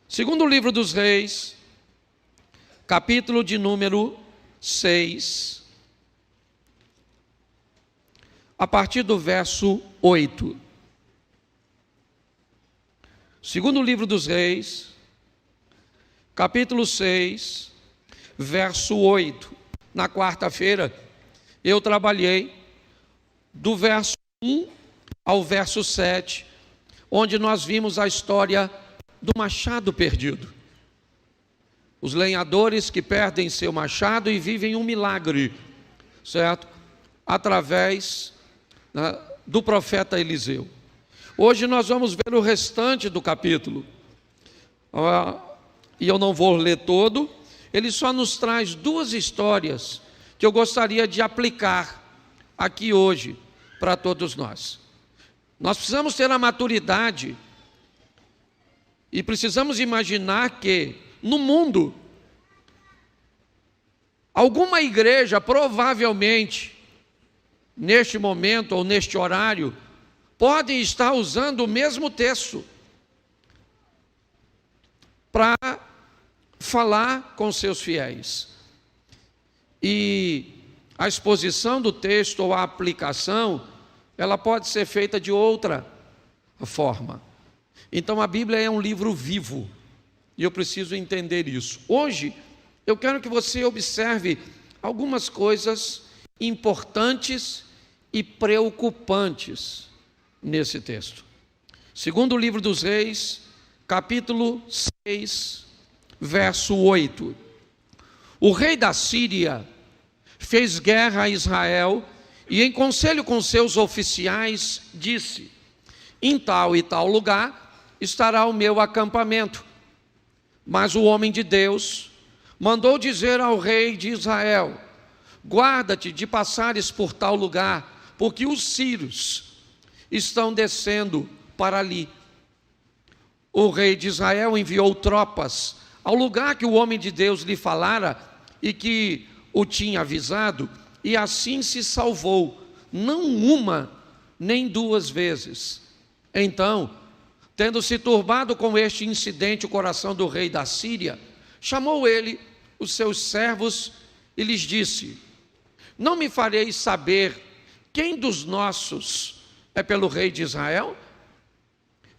Segundo livro dos Reis, capítulo de número 6, a partir do verso 8. Segundo livro dos Reis, capítulo 6, verso 8. Na quarta-feira, eu trabalhei do verso 1 ao verso 7, onde nós vimos a história do machado perdido. Os lenhadores que perdem seu machado e vivem um milagre, certo? Através do profeta Eliseu. Hoje nós vamos ver o restante do capítulo. E eu não vou ler todo. Ele só nos traz duas histórias que eu gostaria de aplicar aqui hoje para todos nós. Nós precisamos ter a maturidade e precisamos imaginar que no mundo alguma igreja provavelmente neste momento ou neste horário pode estar usando o mesmo texto para falar com seus fiéis. E a exposição do texto ou a aplicação, ela pode ser feita de outra forma. Então a Bíblia é um livro vivo, e eu preciso entender isso. Hoje, eu quero que você observe algumas coisas importantes e preocupantes nesse texto. Segundo o livro dos Reis, capítulo 6, verso 8. O rei da Síria fez guerra a Israel e, em conselho com seus oficiais, disse: em tal e tal lugar estará o meu acampamento. Mas o homem de Deus mandou dizer ao rei de Israel: guarda-te de passares por tal lugar, porque os sírios estão descendo para ali. O rei de Israel enviou tropas ao lugar que o homem de Deus lhe falara e que o tinha avisado, e assim se salvou, não uma nem duas vezes. Então, tendo se turbado com este incidente o coração do rei da Síria, chamou ele os seus servos e lhes disse: não me fareis saber quem dos nossos é pelo rei de Israel?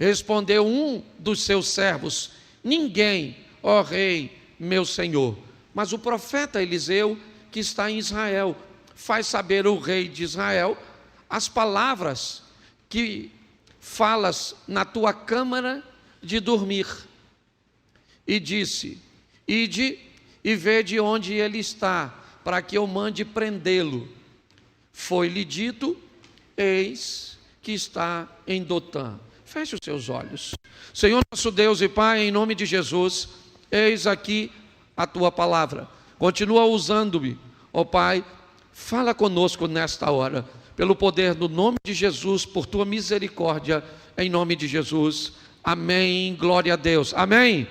Respondeu um dos seus servos: ninguém, ó rei, meu senhor, mas o profeta Eliseu, que está em Israel, faz saber o rei de Israel as palavras que falas na tua câmara de dormir. E disse: ide e vede onde ele está, para que eu mande prendê-lo. Foi-lhe dito: eis que está em Dotã. Feche os seus olhos. Senhor nosso Deus e Pai, em nome de Jesus, eis aqui a tua palavra. Continua usando-me, ó Pai, fala conosco nesta hora, pelo poder do nome de Jesus, por tua misericórdia, em nome de Jesus. Amém, glória a Deus. Amém?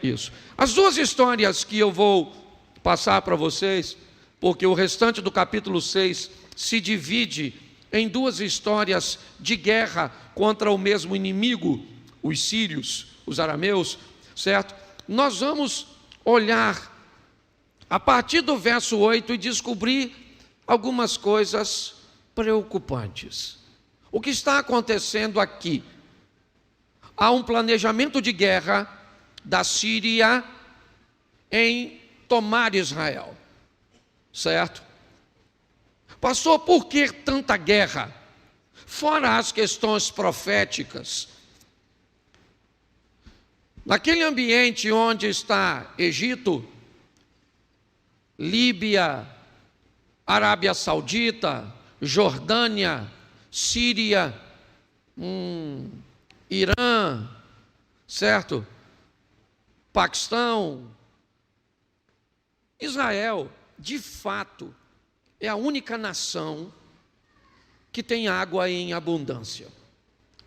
Isso. As duas histórias que eu vou passar para vocês, porque o restante do capítulo 6 se divide em duas histórias de guerra contra o mesmo inimigo, os sírios, os arameus, certo? Nós vamos olhar a partir do verso 8 e descobrir algumas coisas preocupantes. O que está acontecendo aqui? Há um planejamento de guerra da Síria em tomar Israel, certo? Pastor, por que tanta guerra? Fora as questões proféticas, naquele ambiente onde está Egito, Líbia, Arábia Saudita, Jordânia, Síria, Irã, certo? Paquistão. Israel, de fato, é a única nação que tem água em abundância.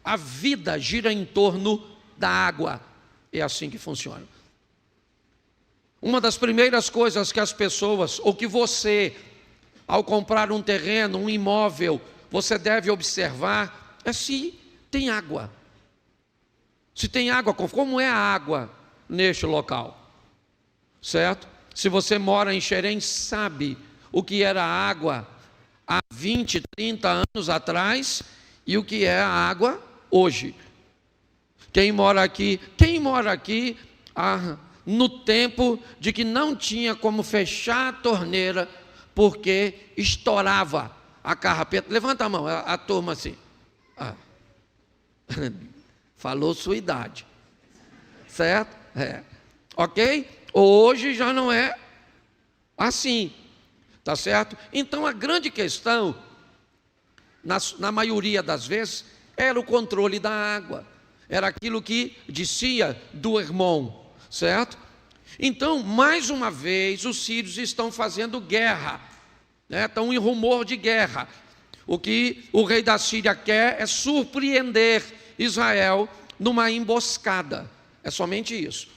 A vida gira em torno da água. É assim que funciona. Uma das primeiras coisas que as pessoas, ou que você, ao comprar um terreno, um imóvel, você deve observar é se tem água. Se tem água, como é a água neste local, certo? Se você mora em Xerém, sabe o que era a água há 20, 30 anos atrás e o que é a água hoje. Quem mora aqui no tempo de que não tinha como fechar a torneira porque estourava a carrapeta. Levanta a mão, a turma assim. Falou sua idade, certo? Ok? Hoje já não é assim, tá certo? Então a grande questão, na maioria das vezes, era o controle da água, era aquilo que descia do irmão, certo? Então, mais uma vez, os sírios estão fazendo guerra, né? Estão em rumor de guerra. O que o rei da Síria quer é surpreender Israel numa emboscada, é somente isso.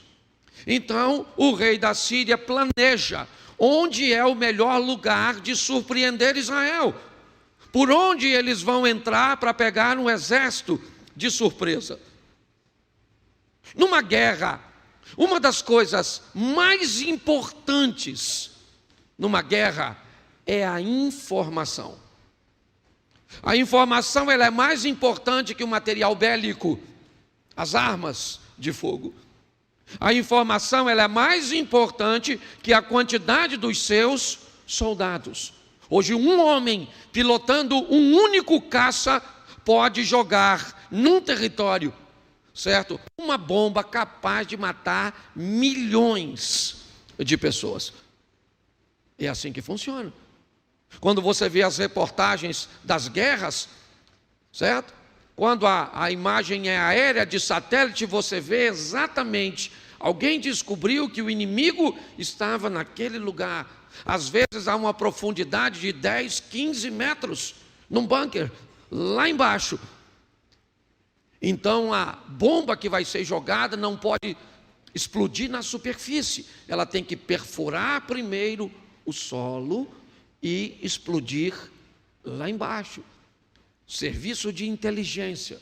Então, o rei da Síria planeja onde é o melhor lugar de surpreender Israel, por onde eles vão entrar para pegar um exército de surpresa. Numa guerra, uma das coisas mais importantes numa guerra é a informação. A informação ela é mais importante que o material bélico, as armas de fogo. A informação ela é mais importante que a quantidade dos seus soldados. Hoje um homem pilotando um único caça pode jogar num território, certo? Uma bomba capaz de matar milhões de pessoas. É assim que funciona. Quando você vê as reportagens das guerras, certo? Quando a imagem é aérea de satélite, você vê exatamente, alguém descobriu que o inimigo estava naquele lugar. Às vezes há uma profundidade de 10, 15 metros, num bunker, lá embaixo. Então a bomba que vai ser jogada não pode explodir na superfície. Ela tem que perfurar primeiro o solo e explodir lá embaixo. Serviço de inteligência,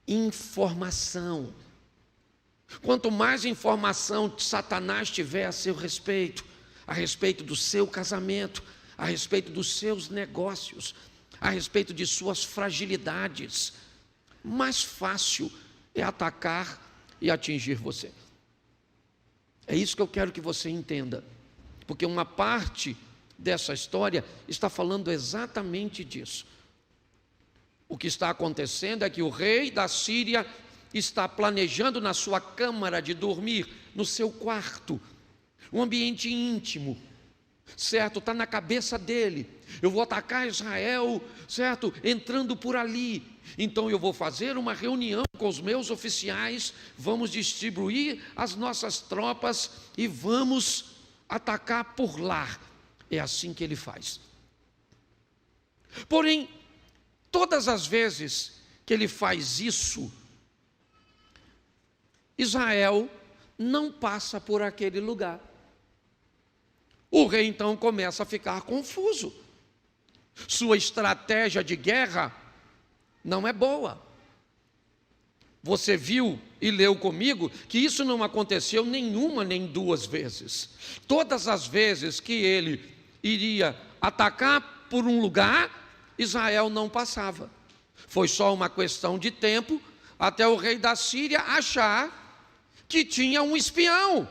informação. Quanto mais informação Satanás tiver a seu respeito, a respeito do seu casamento, a respeito dos seus negócios, a respeito de suas fragilidades, mais fácil é atacar e atingir você. É isso que eu quero que você entenda, porque uma parte dessa história está falando exatamente disso. O que está acontecendo é que o rei da Síria está planejando na sua câmara de dormir, no seu quarto, um ambiente íntimo, certo? Está na cabeça dele. Eu vou atacar Israel, certo? Entrando por ali. Então eu vou fazer uma reunião com os meus oficiais, vamos distribuir as nossas tropas e vamos atacar por lá. É assim que ele faz. Porém, todas as vezes que ele faz isso, Israel não passa por aquele lugar. O rei então começa a ficar confuso. Sua estratégia de guerra não é boa. Você viu e leu comigo que isso não aconteceu nenhuma nem duas vezes. Todas as vezes que ele iria atacar por um lugar, Israel não passava. Foi só uma questão de tempo até o rei da Síria achar que tinha um espião.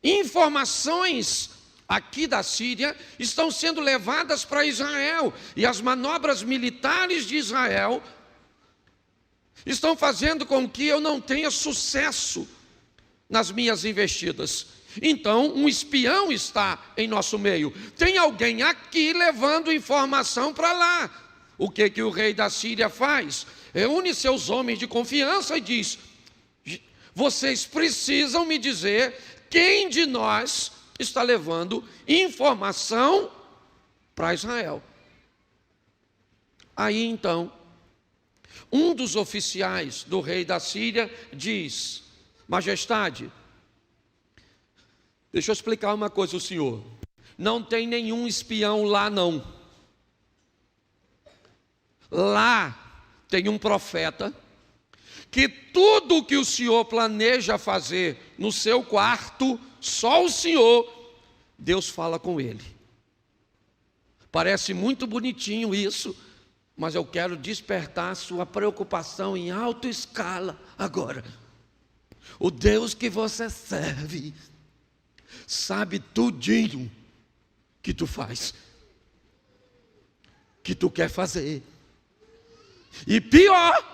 Informações aqui da Síria estão sendo levadas para Israel, e as manobras militares de Israel estão fazendo com que eu não tenha sucesso nas minhas investidas. Então, um espião está em nosso meio. Tem alguém aqui levando informação para lá. O que o rei da Síria faz? Reúne seus homens de confiança e diz: vocês precisam me dizer quem de nós está levando informação para Israel. Aí então, um dos oficiais do rei da Síria diz: majestade, deixa eu explicar uma coisa ao senhor. Não tem nenhum espião lá não. Lá tem um profeta que tudo o que o Senhor planeja fazer no seu quarto, só o Senhor, Deus fala com ele. Parece muito bonitinho isso, mas eu quero despertar sua preocupação em alta escala agora. O Deus que você serve sabe tudinho que tu faz, que tu quer fazer. E pior,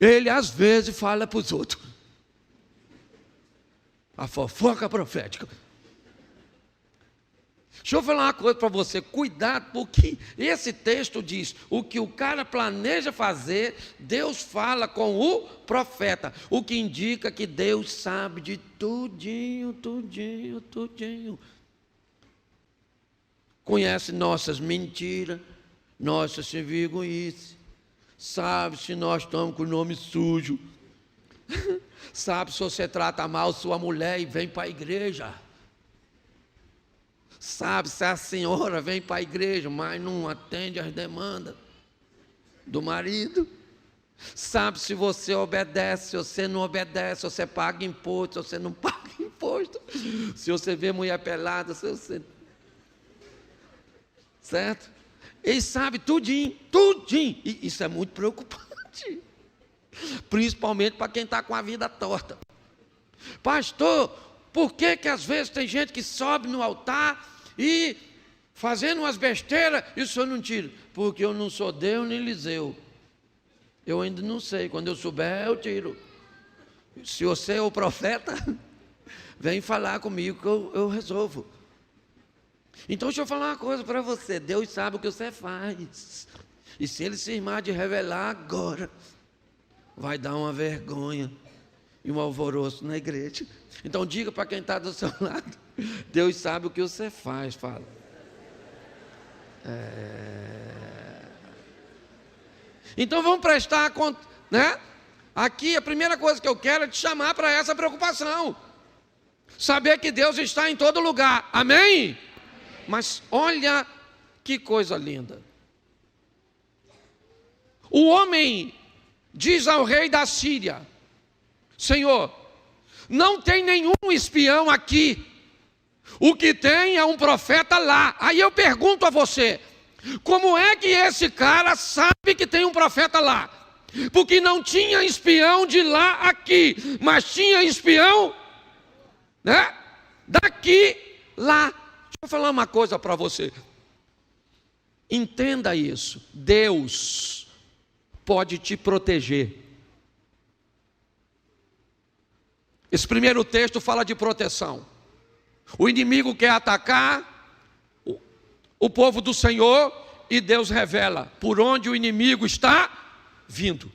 ele às vezes fala para os outros. A fofoca profética. Deixa eu falar uma coisa para você, cuidado, porque esse texto diz, o que o cara planeja fazer, Deus fala com o profeta, o que indica que Deus sabe de tudinho, tudinho, tudinho. Conhece nossas mentiras, nossas sem vergonhice, sabe se nós estamos com o nome sujo, sabe se você trata mal sua mulher e vem para a igreja. Sabe se a senhora vem para a igreja, mas não atende às demandas do marido. Sabe se você obedece, se você não obedece, se você paga imposto, se você não paga imposto. Se você vê mulher pelada, se você... Certo? Ele sabe tudinho, tudinho. E isso é muito preocupante. Principalmente para quem está com a vida torta. Pastor, por que às vezes tem gente que sobe no altar e fazendo umas besteiras e o senhor não tira? Porque eu não sou Deus nem Eliseu. Eu ainda não sei. Quando eu souber, eu tiro. Se você é o profeta, vem falar comigo que eu resolvo. Então deixa eu falar uma coisa para você. Deus sabe o que você faz. E se ele se irmar de revelar agora, vai dar uma vergonha e um alvoroço na igreja. Então diga para quem está do seu lado, Deus sabe o que você faz, fala. Então vamos prestar conta, né? Aqui a primeira coisa que eu quero é te chamar para essa preocupação. Saber que Deus está em todo lugar, amém? Mas olha que coisa linda. O homem diz ao rei da Síria, Senhor, não tem nenhum espião aqui, o que tem é um profeta lá. Aí eu pergunto a você, como é que esse cara sabe que tem um profeta lá? Porque não tinha espião de lá aqui, mas tinha espião, né, daqui lá. Deixa eu falar uma coisa para você, entenda isso, Deus pode te proteger. Esse primeiro texto fala de proteção. O inimigo quer atacar o povo do Senhor e Deus revela por onde o inimigo está vindo.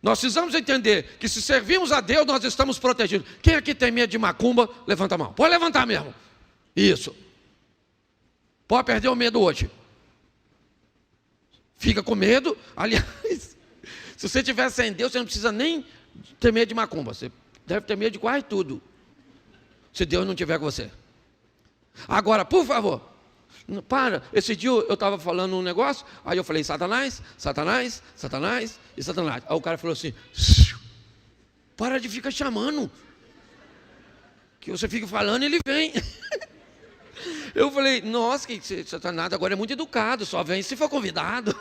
Nós precisamos entender que se servimos a Deus, nós estamos protegidos. Quem aqui tem medo de macumba, levanta a mão. Pode levantar mesmo. Isso. Pode perder o medo hoje. Fica com medo. Aliás, se você estiver sem Deus, você não precisa nem ter medo de macumba. Você deve ter medo de quase tudo, se Deus não estiver com você. Agora, por favor, para. Esse dia eu estava falando um negócio, aí eu falei, Satanás, Satanás, Satanás e Satanás. Aí o cara falou assim, para de ficar chamando, que você fica falando e ele vem. Eu falei, nossa, que Satanás agora é muito educado, só vem se for convidado.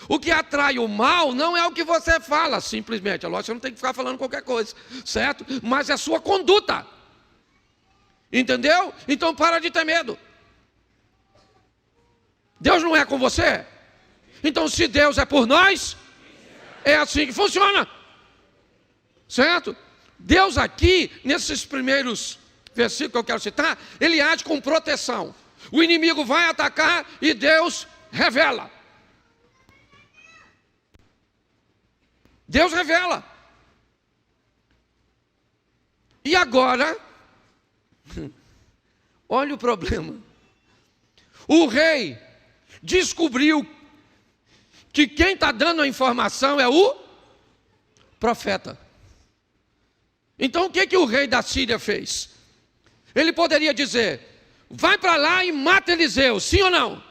O que atrai o mal não é o que você fala, simplesmente. É lógico que você não tem que ficar falando qualquer coisa, certo? Mas é a sua conduta. Entendeu? Então para de ter medo. Deus não é com você? Então se Deus é por nós, é assim que funciona. Certo? Deus aqui, nesses primeiros versículos que eu quero citar, ele age com proteção. O inimigo vai atacar e Deus revela. Deus revela. E agora, olha o problema. O rei descobriu que quem está dando a informação é o profeta. Então o que o rei da Síria fez? Ele poderia dizer, vai para lá e mata Eliseu, sim ou não?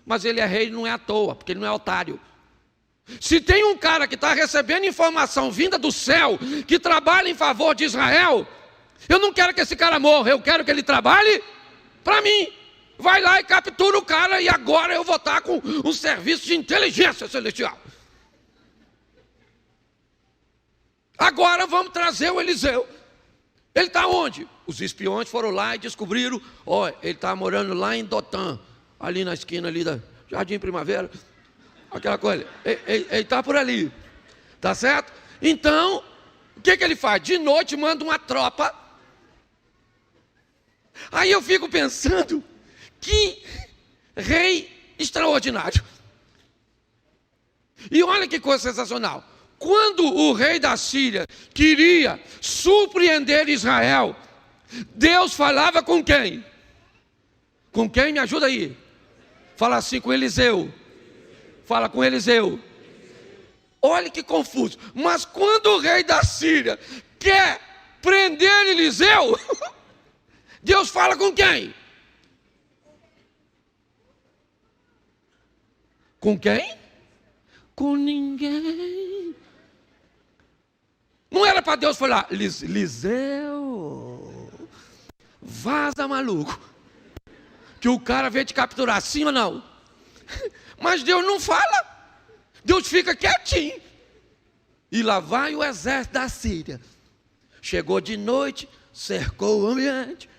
Mas ele é rei não é à toa, porque ele não é otário. Se tem um cara que está recebendo informação vinda do céu, que trabalha em favor de Israel, eu não quero que esse cara morra, eu quero que ele trabalhe para mim. Vai lá e captura o cara, e agora eu vou estar com um serviço de inteligência celestial. Agora vamos trazer o Eliseu. Ele está onde? Os espiões foram lá e descobriram, ele está morando lá em Dotã, ali na esquina ali da Jardim Primavera, aquela coisa. Ele está por ali, tá certo? Então, o que ele faz? De noite manda uma tropa. Aí eu fico pensando, que rei extraordinário. E olha que coisa sensacional. Quando o rei da Síria queria surpreender Israel, Deus falava com quem? Com quem? Me ajuda aí. Fala assim com Eliseu. Fala com Eliseu. Olha que confuso. Mas quando o rei da Síria quer prender Eliseu, Deus fala com quem? Com quem? Com ninguém. Não era para Deus falar, Eliseu, vaza maluco, que o cara veio te capturar, sim ou não? Mas Deus não fala, Deus fica quietinho. E lá vai o exército da Síria. Chegou de noite, cercou o ambiente,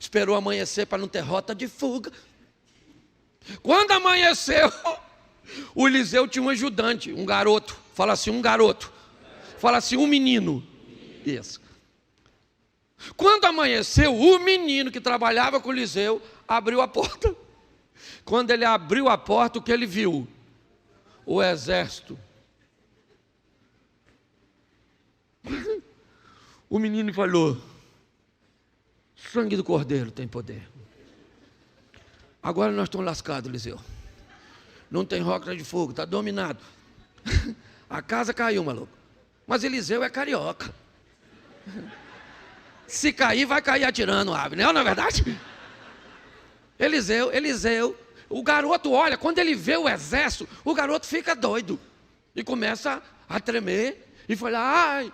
esperou amanhecer para não ter rota de fuga. Quando amanheceu, o Eliseu tinha um ajudante, um garoto. Fala assim, um garoto. Fala assim, um menino. Isso. Quando amanheceu, o menino que trabalhava com o Eliseu abriu a porta. Quando ele abriu a porta, o que ele viu? O exército. O menino falou, sangue do cordeiro tem poder. Agora nós estamos lascados, Eliseu. Não tem rota de fogo, está dominado. A casa caiu, maluco. Mas Eliseu é carioca. Se cair, vai cair atirando a ave, não é verdade? Eliseu, o garoto olha, quando ele vê o exército, o garoto fica doido. E começa a tremer, e fala,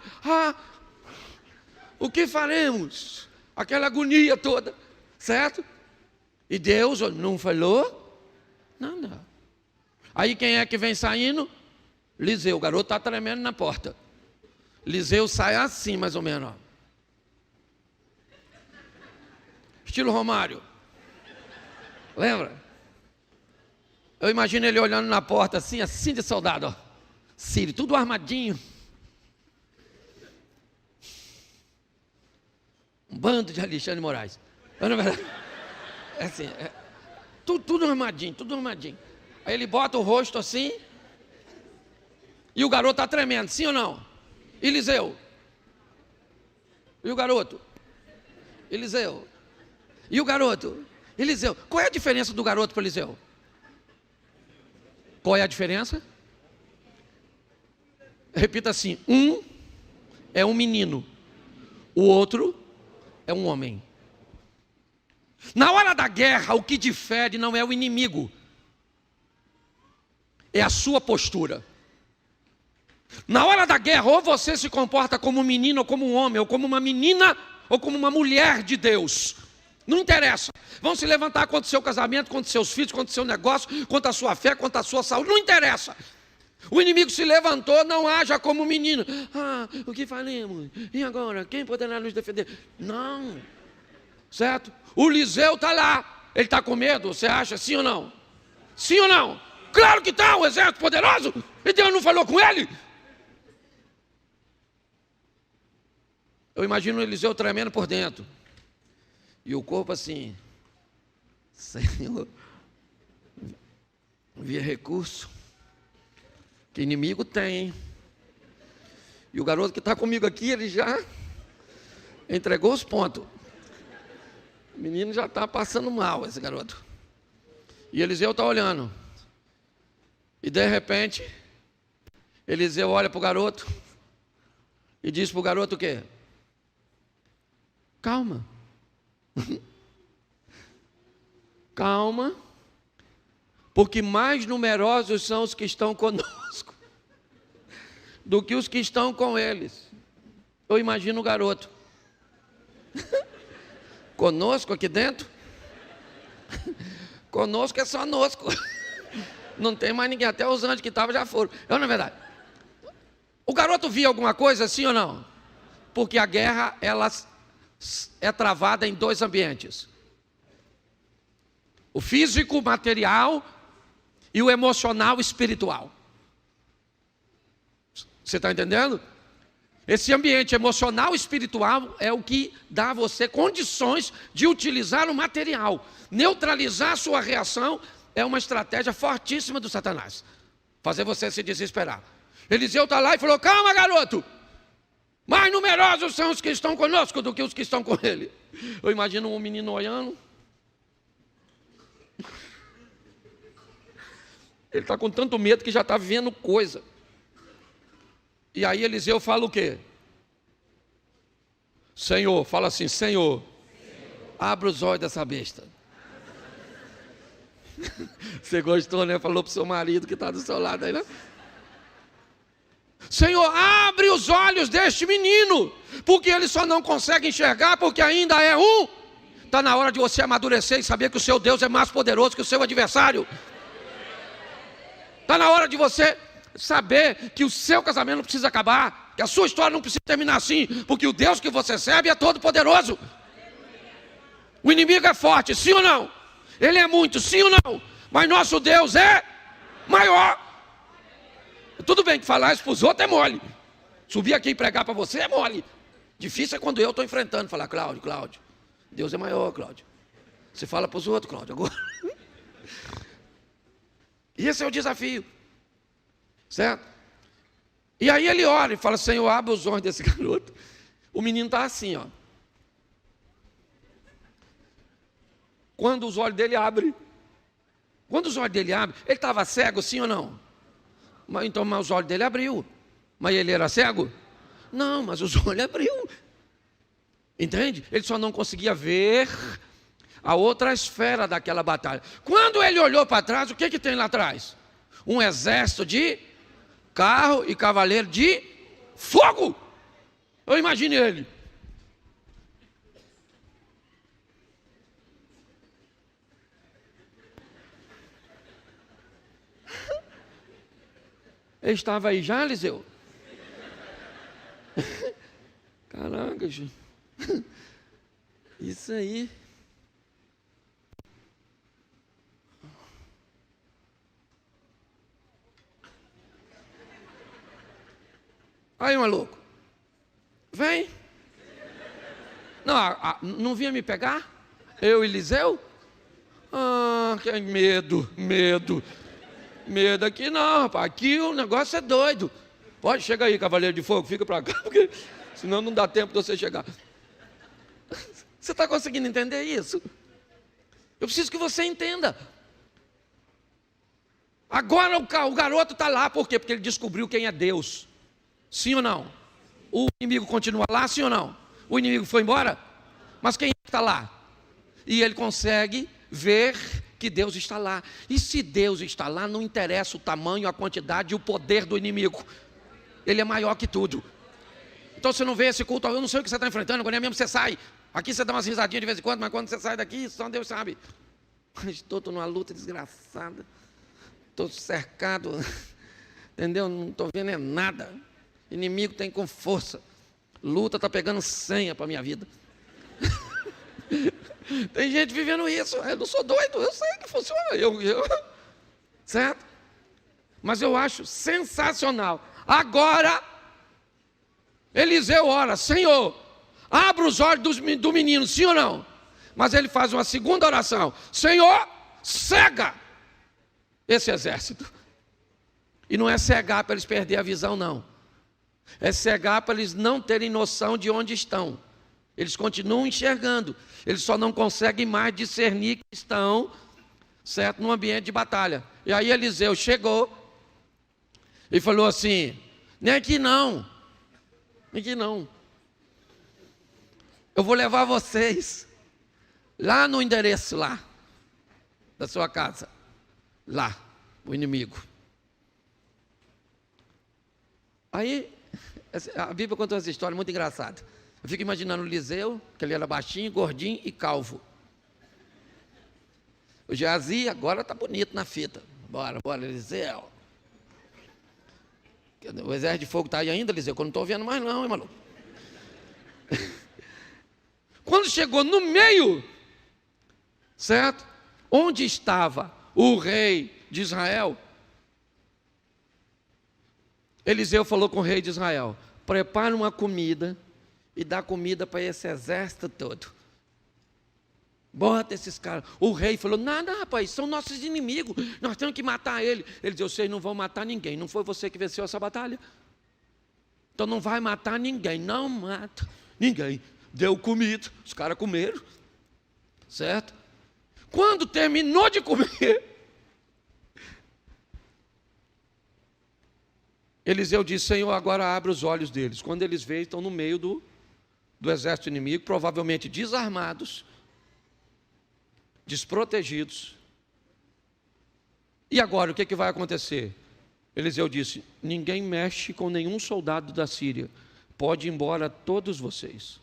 o que faremos? Aquela agonia toda, certo? E Deus não falou nada. Aí quem é que vem saindo? Eliseu, o garoto está tremendo na porta. Eliseu sai assim, mais ou menos. Ó. Estilo Romário. Lembra? Eu imagino ele olhando na porta assim de soldado. Ó. Sírio, tudo armadinho. Um bando de Alexandre de Moraes. Não é verdade? É assim, tudo armadinho, tudo armadinho. Aí ele bota o rosto assim. E o garoto está tremendo, sim ou não? Eliseu. E o garoto? Eliseu. E o garoto? Eliseu. Qual é a diferença do garoto para Eliseu? Qual é a diferença? Repita assim: um é um menino, o outro é um homem. Na hora da guerra, o que difere não é o inimigo, é a sua postura. Na hora da guerra, ou você se comporta como um menino, ou como um homem, ou como uma menina, ou como uma mulher de Deus. Não interessa. Vão se levantar contra o seu casamento, contra os seus filhos, contra o seu negócio, contra a sua fé, contra a sua saúde. Não interessa. O inimigo se levantou, não haja como um menino. O que faremos? E agora? Quem poderá nos defender? Não. Certo? O Eliseu está lá. Ele está com medo, você acha? Sim ou não? Sim ou não? Claro que está, um exército poderoso. E Deus não falou com ele? Eu imagino o Eliseu tremendo por dentro. E o corpo assim, Senhor, via recurso, que inimigo tem, hein? E o garoto que está comigo aqui, ele já entregou os pontos. O menino já está passando mal, esse garoto. E Eliseu está olhando. E de repente, Eliseu olha para o garoto e diz para o garoto o quê? Calma. Calma. porque mais numerosos são os que estão conosco do que os que estão com eles. Eu imagino o garoto conosco aqui dentro. Conosco é só nosco. Não tem mais ninguém, até os anjos que estavam já foram. Não é verdade? O garoto via alguma coisa assim ou não? Porque a guerra, ela é travada em dois ambientes: o físico, material, e o emocional, espiritual. Você está entendendo? Esse ambiente emocional e espiritual é o que dá a você condições de utilizar o material. Neutralizar a sua reação é uma estratégia fortíssima do Satanás. Fazer você se desesperar. Eliseu está lá e falou: calma, garoto, mais numerosos são os que estão conosco do que os que estão com ele. Eu imagino um menino olhando. Ele está com tanto medo que já está vendo coisa. E aí Eliseu fala o quê? Senhor, fala assim: Senhor, abre os olhos dessa besta. Você gostou, né? Falou para o seu marido que está do seu lado aí, né? Senhor, abre os olhos deste menino, porque ele só não consegue enxergar porque ainda é um. Está na hora de você amadurecer e saber que o seu Deus é mais poderoso que o seu adversário. Está na hora de você saber que o seu casamento não precisa acabar, que a sua história não precisa terminar assim, porque o Deus que você serve é todo poderoso. O inimigo é forte, sim ou não? Ele é muito, sim ou não? Mas nosso Deus é maior. Tudo bem que falar isso para os outros é mole. Subir aqui e pregar para você é mole. Difícil é quando eu estou enfrentando, falar: Cláudio, Deus é maior, Cláudio. Você fala para os outros, Cláudio, agora. E esse é o desafio, certo? E aí ele ora e fala: Senhor, abre os olhos desse garoto. O menino está assim, ó. Quando os olhos dele abrem, ele estava cego, sim ou não? Mas os olhos dele abriu. Mas ele era cego? Não, mas os olhos abriu. Entende? Ele só não conseguia ver a outra esfera daquela batalha. Quando ele olhou para trás, o que tem lá atrás? Um exército de carro e cavaleiro de fogo. Eu imagine ele. Ele estava aí já, Eliseu? Caraca, gente. Isso aí. Aí, maluco. Vem. Não vinha me pegar? Eu, Eliseu? Que medo. Medo aqui não, rapaz. Aqui o negócio é doido. Pode, chega aí, cavaleiro de fogo, fica para cá, porque senão não dá tempo de você chegar. Você está conseguindo entender isso? Eu preciso que você entenda. Agora o garoto está lá, por quê? Porque ele descobriu quem é Deus. Sim ou não? O inimigo continua lá, sim ou não? O inimigo foi embora? Mas quem está lá? E ele consegue ver que Deus está lá. E se Deus está lá, não interessa o tamanho, a quantidade e o poder do inimigo. Ele é maior que tudo. Então você não vê esse culto, eu não sei o que você está enfrentando, quando é mesmo você sai. Aqui você dá umas risadinhas de vez em quando, mas quando você sai daqui, só Deus sabe. Estou numa luta desgraçada. Estou cercado. Entendeu? Não estou vendo nada. Inimigo tem com força. Luta está pegando senha para a minha vida. Tem gente vivendo isso. Eu não sou doido, eu sei que funciona. Certo? Mas eu acho sensacional. Agora, Eliseu ora: Senhor, abra os olhos do menino, sim ou não? Mas ele faz uma segunda oração: Senhor, cega esse exército. E não é cegar para eles perderem a visão, não. É cegar para eles não terem noção de onde estão. Eles continuam enxergando, eles só não conseguem mais discernir que estão, certo, no ambiente de batalha. E aí Eliseu chegou e falou assim: nem aqui não, eu vou levar vocês lá no endereço lá da sua casa. lá, o inimigo. Aí, a Bíblia conta essa história muito engraçada. Eu fico imaginando o Eliseu, que ele era baixinho, gordinho e calvo. O Geazi agora está bonito na fita. Bora, Eliseu. O exército de fogo está aí ainda, Eliseu, que eu não estou vendo mais não, hein, maluco? Quando chegou no meio, certo? Onde estava o rei de Israel, Eliseu falou com o rei de Israel: prepara uma comida e dá comida para esse exército todo. Bota esses caras. O rei falou: nada, rapaz, são nossos inimigos, nós temos que matar ele. Ele disse: vocês não vão matar ninguém, não foi você que venceu essa batalha? Então não vai matar ninguém, não mata ninguém. Deu comida, os caras comeram, certo? Quando terminou de comer, Eliseu disse: Senhor, agora abre os olhos deles. Quando eles veem, estão no meio do exército inimigo, provavelmente desarmados, desprotegidos. E agora, o que vai acontecer? Eliseu disse: ninguém mexe com nenhum soldado da Síria, pode ir embora todos vocês.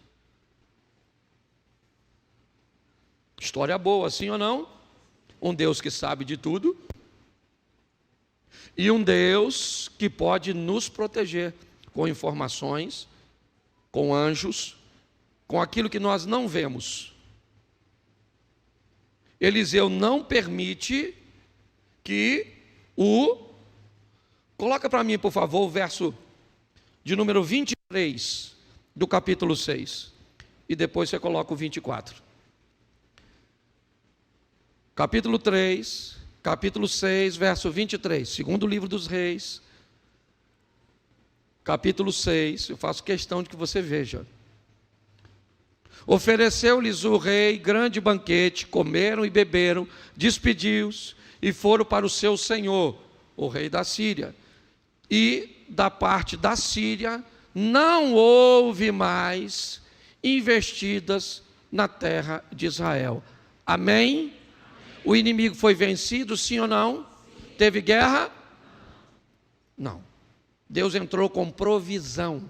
História boa, sim ou não? Um Deus que sabe de tudo e um Deus que pode nos proteger com informações, com anjos, com aquilo que nós não vemos. Eliseu não permite que coloca para mim, por favor, o verso de número 23 do capítulo 6, e depois você coloca o 24. Capítulo 3, capítulo 6, verso 23, segundo livro dos reis, capítulo 6, eu faço questão de que você veja. Ofereceu-lhes o rei grande banquete, comeram e beberam, despediu-os e foram para o seu senhor, o rei da Síria. E da parte da Síria não houve mais investidas na terra de Israel. Amém? O inimigo foi vencido, sim ou não? Sim. Teve guerra? Não. Deus entrou com provisão.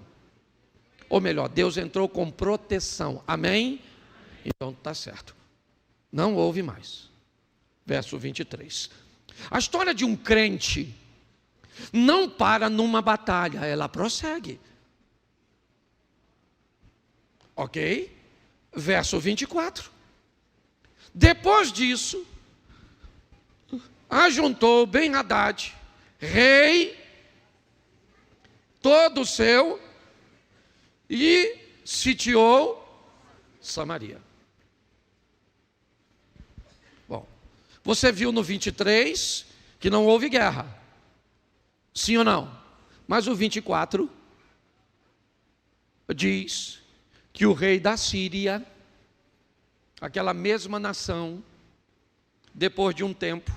Ou melhor, Deus entrou com proteção. Amém? Então está certo. Não houve mais. Verso 23. A história de um crente não para numa batalha, ela prossegue. Ok? Verso 24. Depois disso, ajuntou Ben-Hadad, rei, todo o seu, e sitiou Samaria. Bom, você viu no 23 que não houve guerra, sim ou não? Mas o 24 diz que o rei da Síria, aquela mesma nação, depois de um tempo,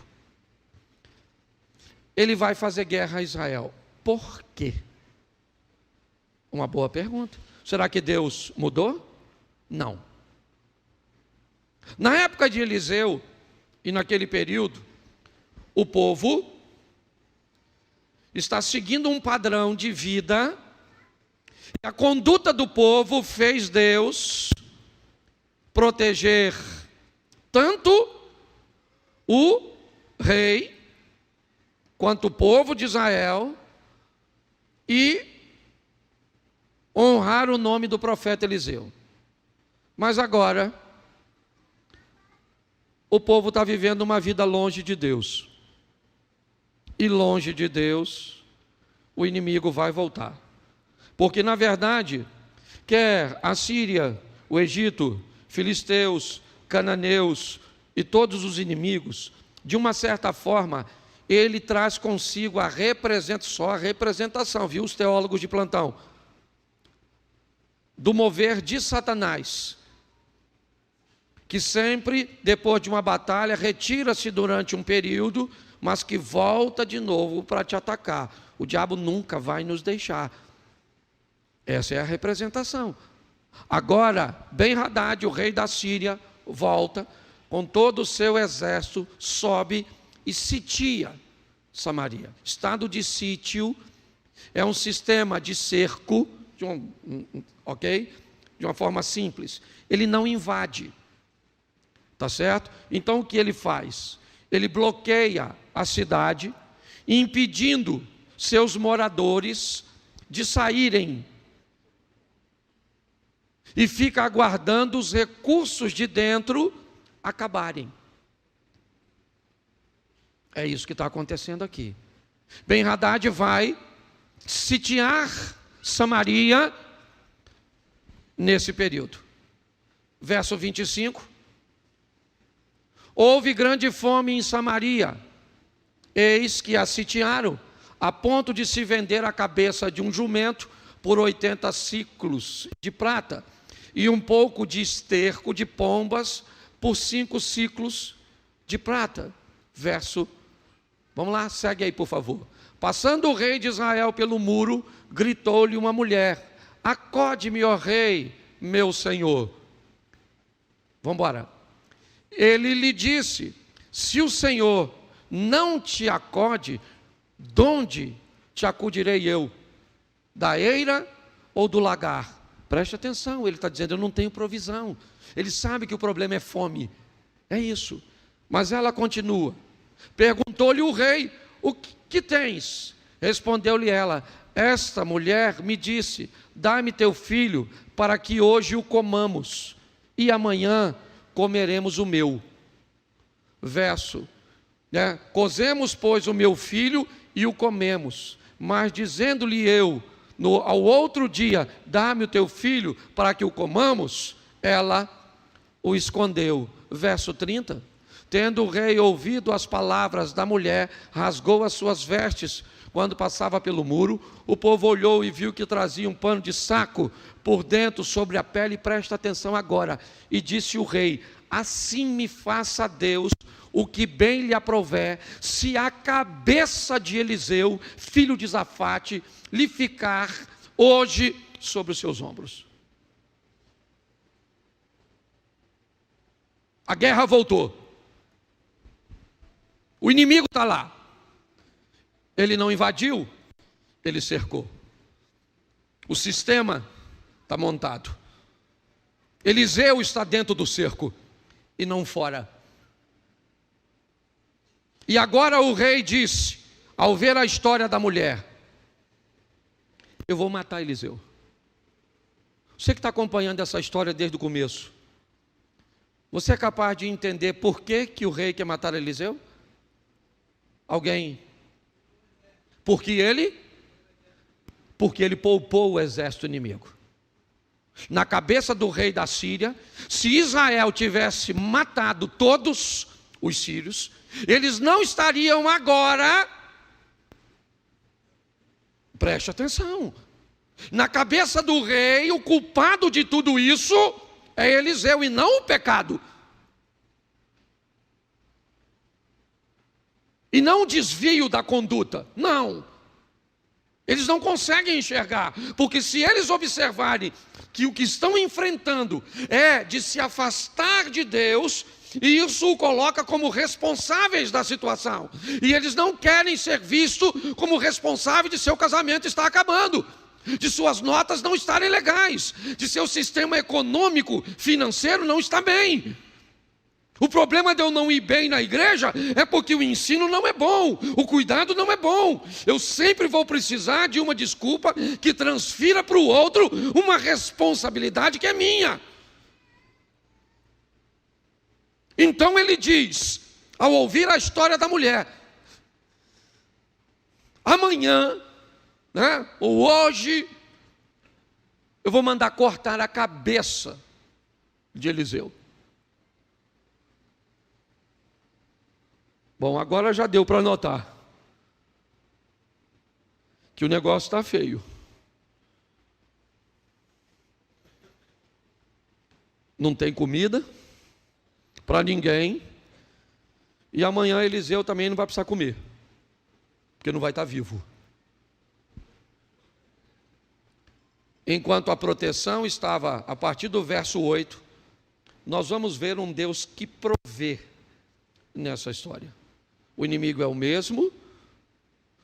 ele vai fazer guerra a Israel. Por quê? Uma boa pergunta. Será que Deus mudou? Não. Na época de Eliseu, e naquele período, o povo está seguindo um padrão de vida. A conduta do povo fez Deus proteger tanto o rei quanto o povo de Israel e honrar o nome do profeta Eliseu. Mas agora o povo está vivendo uma vida longe de Deus. E longe de Deus, o inimigo vai voltar. Porque na verdade, quer a Síria, o Egito, filisteus, cananeus e todos os inimigos, de uma certa forma, ele traz consigo só a representação, viu, os teólogos de plantão, do mover de Satanás, que sempre, depois de uma batalha, retira-se durante um período, mas que volta de novo para te atacar. O diabo nunca vai nos deixar. Essa é a representação. Agora, Ben-Hadad, o rei da Síria, volta com todo o seu exército, sobe e sitia Samaria. Estado de sítio é um sistema de cerco, ok? De uma forma simples. Ele não invade, tá certo? Então o que ele faz? Ele bloqueia a cidade, impedindo seus moradores de saírem, e fica aguardando os recursos de dentro acabarem. É isso que está acontecendo aqui. Ben-Hadad vai sitiar Samaria nesse período. Verso 25. Houve grande fome em Samaria, eis que a sitiaram, a ponto de se vender a cabeça de um jumento por 80 siclos de prata, e um pouco de esterco de pombas por 5 siclos de prata. Verso, vamos lá, segue aí por favor. Passando o rei de Israel pelo muro, gritou-lhe uma mulher: acode-me, ó rei, meu senhor. Vamos embora. Ele lhe disse: se o Senhor não te acode, de onde te acudirei eu? Da eira ou do lagar? Preste atenção, ele está dizendo: eu não tenho provisão. Ele sabe que o problema é fome, é isso. Mas ela continua. Perguntou-lhe o rei: o que tens? Respondeu-lhe ela: esta mulher me disse: dá-me teu filho, para que hoje o comamos, e amanhã comeremos o meu. Verso, cozemos, pois, o meu filho e o comemos. Mas dizendo-lhe eu, ao outro dia, dá-me o teu filho para que o comamos, ela o escondeu. Verso 30. Tendo o rei ouvido as palavras da mulher, rasgou as suas vestes. Quando passava pelo muro, o povo olhou e viu que trazia um pano de saco por dentro sobre a pele. Presta atenção agora. E disse o rei: assim me faça Deus o que bem lhe aprouver, se a cabeça de Eliseu, filho de Safate, lhe ficar hoje sobre os seus ombros. A guerra voltou. O inimigo está lá. Ele não invadiu, ele cercou. O sistema está montado. Eliseu está dentro do cerco e não fora. E agora o rei disse, ao ver a história da mulher: eu vou matar Eliseu. Você que está acompanhando essa história desde o começo, você é capaz de entender por que o rei quer matar Eliseu? Alguém? Porque ele poupou o exército inimigo. Na cabeça do rei da Síria, se Israel tivesse matado todos os sírios, eles não estariam agora, preste atenção, na cabeça do rei, o culpado de tudo isso é Eliseu e não o pecado. E não o desvio da conduta, não. Eles não conseguem enxergar, porque se eles observarem que o que estão enfrentando é de se afastar de Deus, e isso o coloca como responsáveis da situação, e eles não querem ser vistos como responsáveis de seu casamento estar acabando, de suas notas não estarem legais, de seu sistema econômico, financeiro não estar bem. O problema de eu não ir bem na igreja é porque o ensino não é bom, o cuidado não é bom. Eu sempre vou precisar de uma desculpa que transfira para o outro uma responsabilidade que é minha. Então ele diz, ao ouvir a história da mulher: amanhã, ou hoje, eu vou mandar cortar a cabeça de Eliseu. Bom, agora já deu para notar que o negócio está feio. Não tem comida para ninguém, e amanhã Eliseu também não vai precisar comer, porque não vai estar vivo. Enquanto a proteção estava a partir do verso 8, nós vamos ver um Deus que provê nessa história. O inimigo é o mesmo,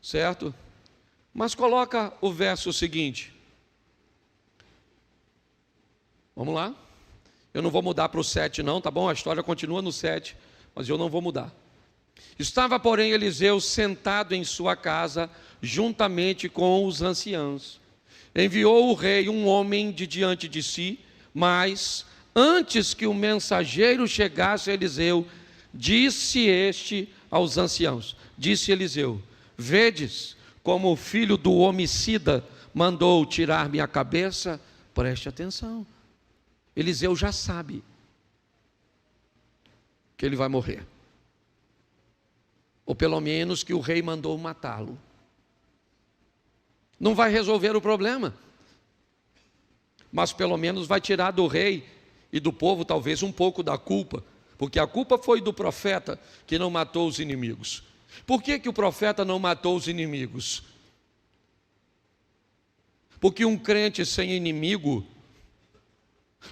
certo? Mas coloca o verso seguinte. Vamos lá. Eu não vou mudar para o 7 não, tá bom? A história continua no 7, mas eu não vou mudar. Estava, porém, Eliseu sentado em sua casa, juntamente com os anciãos. Enviou o rei um homem de diante de si, mas antes que o mensageiro chegasse a Eliseu, disse este aos anciãos, disse Eliseu: vedes como o filho do homicida mandou tirar minha cabeça? Preste atenção. Eliseu já sabe que ele vai morrer. Ou pelo menos que o rei mandou matá-lo. Não vai resolver o problema, mas pelo menos vai tirar do rei e do povo talvez um pouco da culpa, porque a culpa foi do profeta que não matou os inimigos. Por que que o profeta não matou os inimigos? Porque um crente sem inimigo,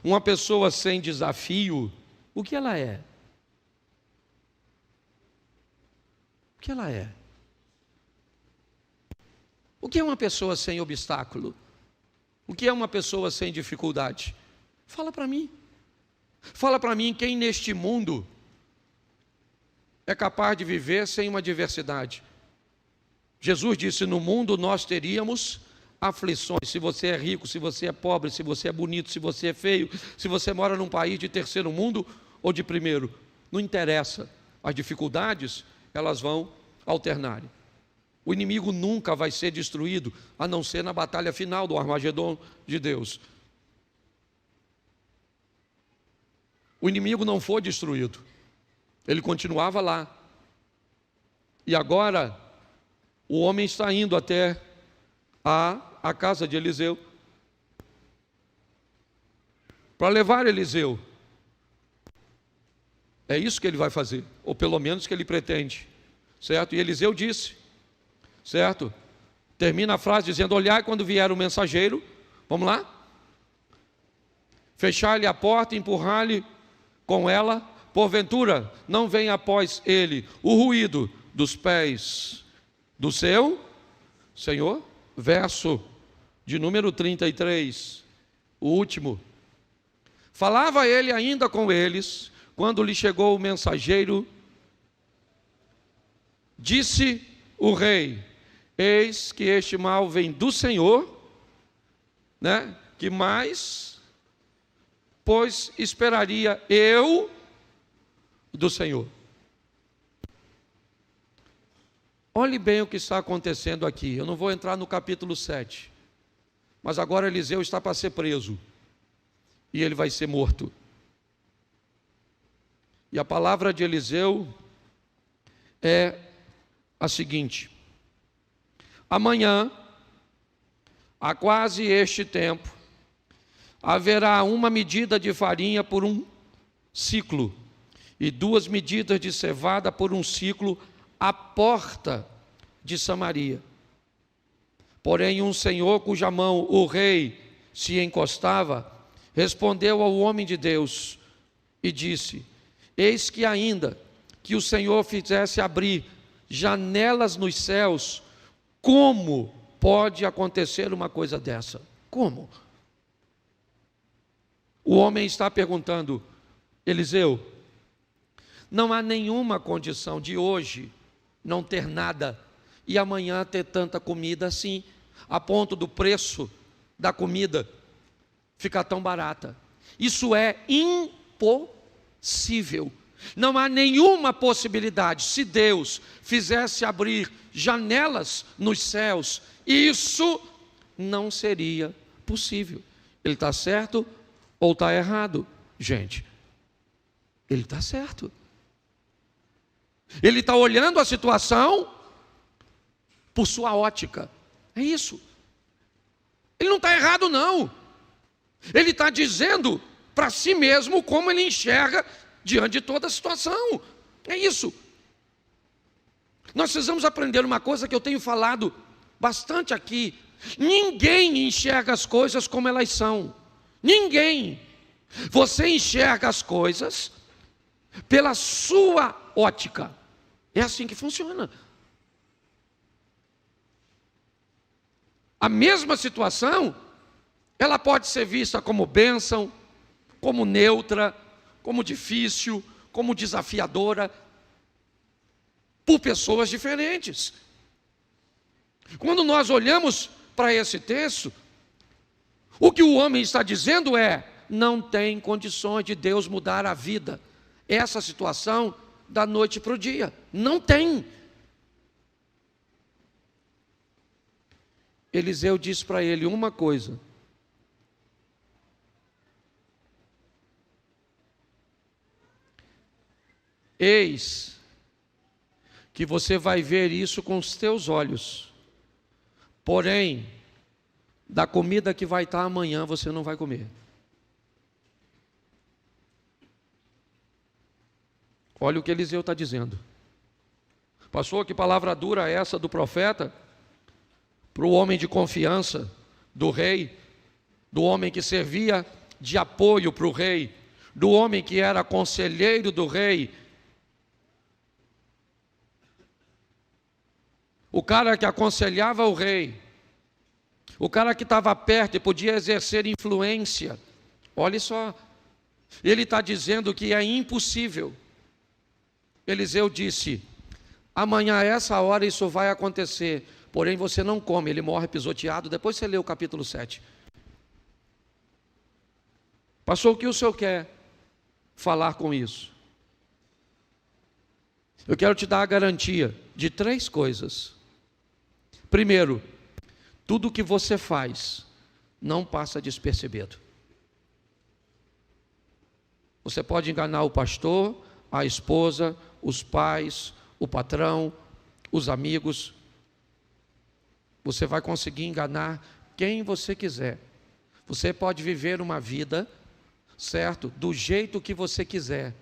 uma pessoa sem desafio, o que ela é? O que ela é? O que é uma pessoa sem obstáculo? O que é uma pessoa sem dificuldade? Fala para mim. Fala para mim quem neste mundo é capaz de viver sem uma adversidade. Jesus disse: no mundo nós teríamos aflições. Se você é rico, se você é pobre, se você é bonito, se você é feio, se você mora num país de terceiro mundo ou de primeiro, não interessa. As dificuldades, elas vão alternar. O inimigo nunca vai ser destruído, a não ser na batalha final do Armagedon de Deus. O inimigo não foi destruído, ele continuava lá. E agora, o homem está indo até a casa de Eliseu, para levar Eliseu. É isso que ele vai fazer, ou pelo menos que ele pretende, certo? E Eliseu disse, certo? Termina a frase dizendo: olhai quando vier o mensageiro, vamos lá? Fechar-lhe a porta, empurrar-lhe com ela, porventura não venha após ele o ruído dos pés do seu Senhor? Verso de número 33, o último. Falava ele ainda com eles, quando lhe chegou o mensageiro, disse o rei: eis que este mal vem do Senhor, né? Que mais, pois esperaria eu do Senhor. Olhe bem o que está acontecendo aqui. Eu não vou entrar no capítulo 7, mas agora Eliseu está para ser preso, e ele vai ser morto. E a palavra de Eliseu é a seguinte: amanhã, a quase este tempo, haverá uma medida de farinha por um ciclo, e 2 medidas de cevada por um ciclo, à porta de Samaria. Porém, um senhor cuja mão o rei se encostava, respondeu ao homem de Deus e disse: eis que ainda que o Senhor fizesse abrir janelas nos céus, como pode acontecer uma coisa dessa? Como? O homem está perguntando: Eliseu, não há nenhuma condição de hoje não ter nada e amanhã ter tanta comida assim, a ponto do preço da comida ficar tão barata. Isso é impossível. Não há nenhuma possibilidade. Se Deus fizesse abrir janelas nos céus, isso não seria possível. Ele está certo ou está errado? Gente, ele está certo. Ele está olhando a situação por sua ótica. É isso. Ele não está errado, não. Ele está dizendo para si mesmo como ele enxerga diante de toda a situação. É isso. Nós precisamos aprender uma coisa que eu tenho falado bastante aqui. Ninguém enxerga as coisas como elas são. Ninguém. Você enxerga as coisas pela sua ótica. É assim que funciona. A mesma situação, ela pode ser vista como bênção, como neutra, como difícil, como desafiadora, por pessoas diferentes. Quando nós olhamos para esse texto, o que o homem está dizendo é: não tem condições de Deus mudar a vida, essa situação, da noite para o dia. Não tem. Eliseu disse para ele uma coisa: eis que você vai ver isso com os teus olhos, porém, da comida que vai estar amanhã você não vai comer. Olha o que Eliseu está dizendo. Pastor, que palavra dura é essa do profeta para o homem de confiança do rei, do homem que servia de apoio para o rei, do homem que era conselheiro do rei, o cara que aconselhava o rei, o cara que estava perto e podia exercer influência. Olha só, ele está dizendo que é impossível. Eliseu disse: amanhã a essa hora isso vai acontecer, porém você não come. Ele morre pisoteado. Depois você lê o capítulo 7. Pastor, o que o senhor quer falar com isso? Eu quero te dar a garantia de 3 coisas. Primeiro, tudo que você faz não passa despercebido. Você pode enganar o pastor, a esposa, os pais, o patrão, os amigos. Você vai conseguir enganar quem você quiser. Você pode viver uma vida, certo, do jeito que você quiser.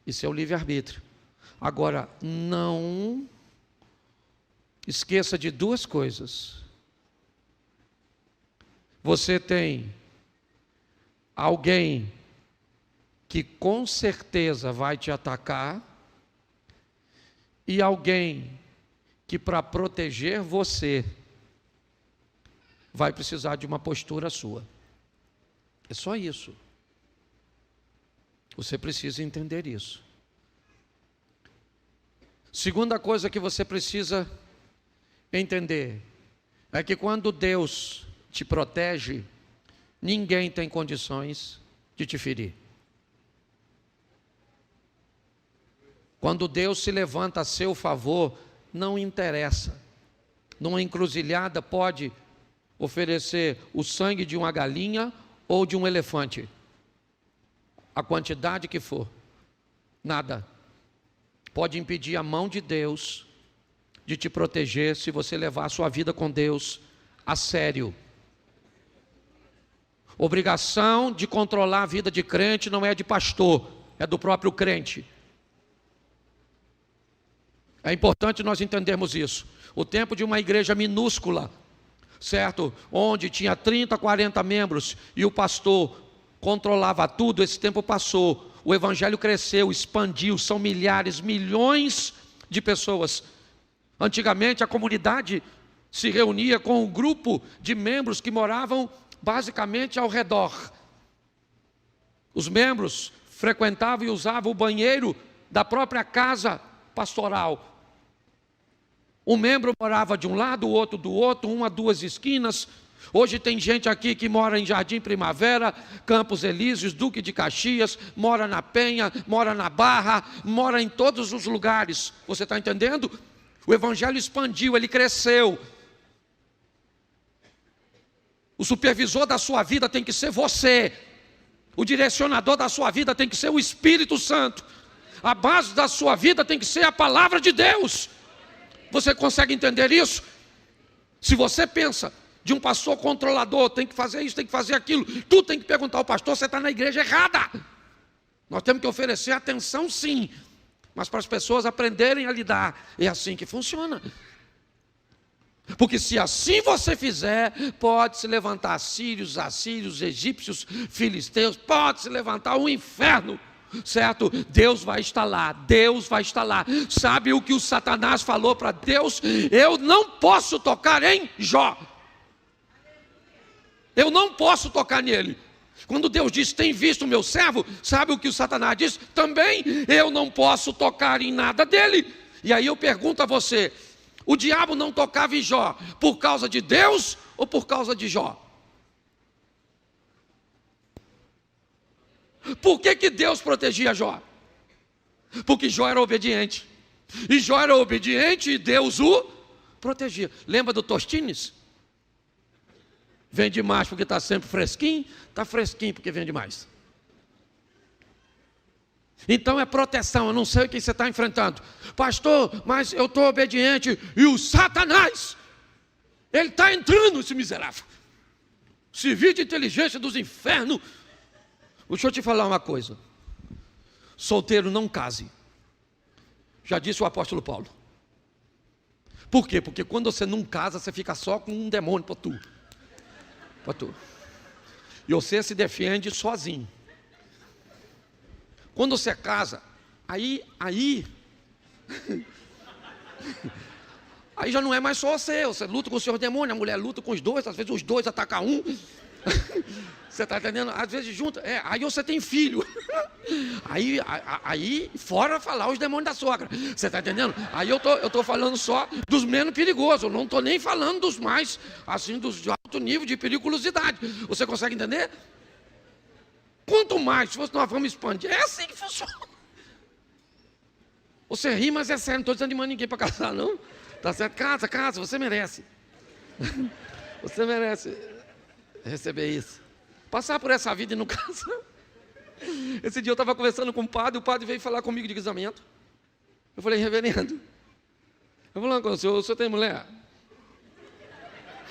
Isso é o livre-arbítrio. Agora, não esqueça de 2 coisas. Você tem alguém que com certeza vai te atacar e alguém que, para proteger você, vai precisar de uma postura sua. É só isso. Você precisa entender isso. Segunda coisa que você precisa entender é que quando Deus te protege, ninguém tem condições de te ferir. Quando Deus se levanta a seu favor, não interessa. Numa encruzilhada pode oferecer o sangue de uma galinha ou de um elefante. A quantidade que for. Nada pode impedir a mão de Deus de te proteger se você levar a sua vida com Deus a sério. Obrigação de controlar a vida de crente não é de pastor, é do próprio crente. É importante nós entendermos isso. O tempo de uma igreja minúscula, certo? Onde tinha 30, 40 membros e o pastor controlava tudo, esse tempo passou. O evangelho cresceu, expandiu, são milhares, milhões de pessoas. Antigamente a comunidade se reunia com um grupo de membros que moravam basicamente ao redor. Os membros frequentavam e usavam o banheiro da própria casa pastoral. Um membro morava de um lado, o outro do outro, 1 a 2 esquinas. Hoje tem gente aqui que mora em Jardim Primavera, Campos Elíseos, Duque de Caxias, mora na Penha, mora na Barra, mora em todos os lugares. Você está entendendo? O evangelho expandiu, ele cresceu. O supervisor da sua vida tem que ser você. O direcionador da sua vida tem que ser o Espírito Santo. A base da sua vida tem que ser a palavra de Deus. Você consegue entender isso? Se você pensa de um pastor controlador, tem que fazer isso, tem que fazer aquilo, tu tem que perguntar ao pastor, você está na igreja errada. Nós temos que oferecer atenção sim, mas para as pessoas aprenderem a lidar. É assim que funciona. Porque se assim você fizer, pode se levantar sírios, assírios, egípcios, filisteus, pode se levantar um inferno. certo? Deus vai estar lá, Deus vai estar lá. Sabe o que o Satanás falou para Deus? Eu não posso tocar em Jó. Eu não posso tocar nele. Quando Deus diz, tem visto o meu servo, sabe o que o Satanás diz? Também eu não posso tocar em nada dele. E aí eu pergunto a você, o diabo não tocava em Jó por causa de Deus ou por causa de Jó? Por que Deus protegia Jó? Porque Jó era obediente. E Jó era obediente e Deus o protegia. Lembra do Tostines? Vende mais porque está sempre fresquinho, está fresquinho porque vende mais. Então é proteção, eu não sei o que você está enfrentando. Pastor, mas eu estou obediente e o Satanás, ele está entrando, esse miserável. Serviço de inteligência dos infernos. Deixa eu te falar uma coisa. Solteiro não case. Já disse o apóstolo Paulo. Por quê? Porque quando você não casa, você fica só com um demônio para tu. E você se defende sozinho. Quando você casa, aí já não é mais só você luta com o seu demônio, a mulher luta com os dois, às vezes os dois atacam um. Você está entendendo? Às vezes junta, aí você tem filho. Aí fora falar os demônios da sogra. Você está entendendo? Aí eu tô falando só dos menos perigosos. Eu não estou nem falando dos mais, assim, dos de alto nível de periculosidade. Você consegue entender? Quanto mais, se nós vamos expandir, é assim que funciona. Você ri, mas é sério, não estou desanimando ninguém para casar, não. Tá certo? Casa, você merece. Você merece receber isso. Passar por essa vida e não casar. Esse dia eu estava conversando com o padre veio falar comigo de casamento. Eu falei, reverendo, eu vou falar com o senhor tem mulher?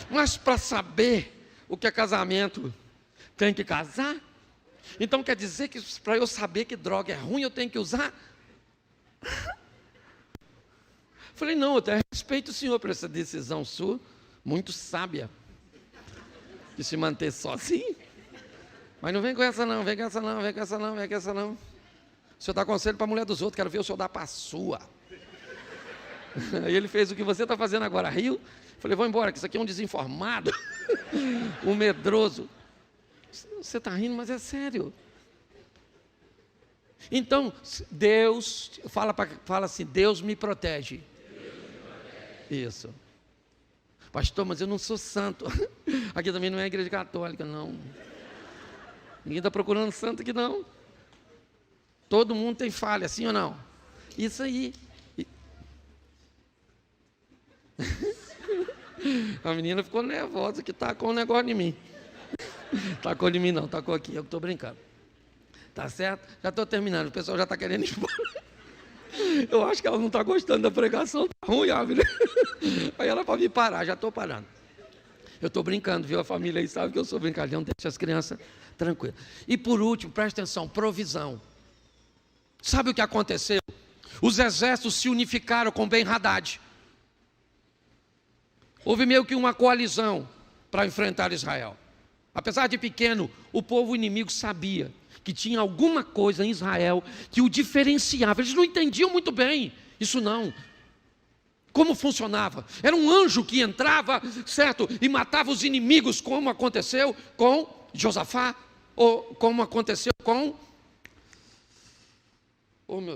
Mas para saber o que é casamento, tem que casar? Então quer dizer que para eu saber que droga é ruim, eu tenho que usar? Falei, não, eu até respeito o senhor por essa decisão sua, muito sábia, de se manter sozinho. Mas não vem com essa não, vem com essa não. O senhor dá conselho para a mulher dos outros, quero ver o senhor dar para a sua. Aí ele fez o que você está fazendo agora, riu. Falei, vou embora, que isso aqui é um desinformado, um medroso. Você está rindo, mas é sério. Então, Deus, fala assim, Deus me protege. Isso. Pastor, mas eu não sou santo. Aqui também não é igreja católica, não. Ninguém está procurando santo aqui, não. Todo mundo tem falha, sim ou não? Isso aí. A menina ficou nervosa que tacou um negócio em mim. Tacou em mim não, tacou aqui, eu estou brincando. Tá certo? Já estou terminando, o pessoal já está querendo ir embora. Eu acho que ela não está gostando da pregação, tá ruim, Ávila. Aí ela pode me parar, já estou parando. Eu estou brincando, viu? A família aí sabe que eu sou brincalhão, deixa as crianças tranquilas. E por último, presta atenção, provisão. Sabe o que aconteceu? Os exércitos se unificaram com Ben-Hadad. Houve meio que uma coalizão para enfrentar Israel. Apesar de pequeno, o povo inimigo sabia que tinha alguma coisa em Israel que o diferenciava. Eles não entendiam muito bem isso não. Como funcionava? Era um anjo que entrava, certo? E matava os inimigos, como aconteceu com Josafá, ou como aconteceu com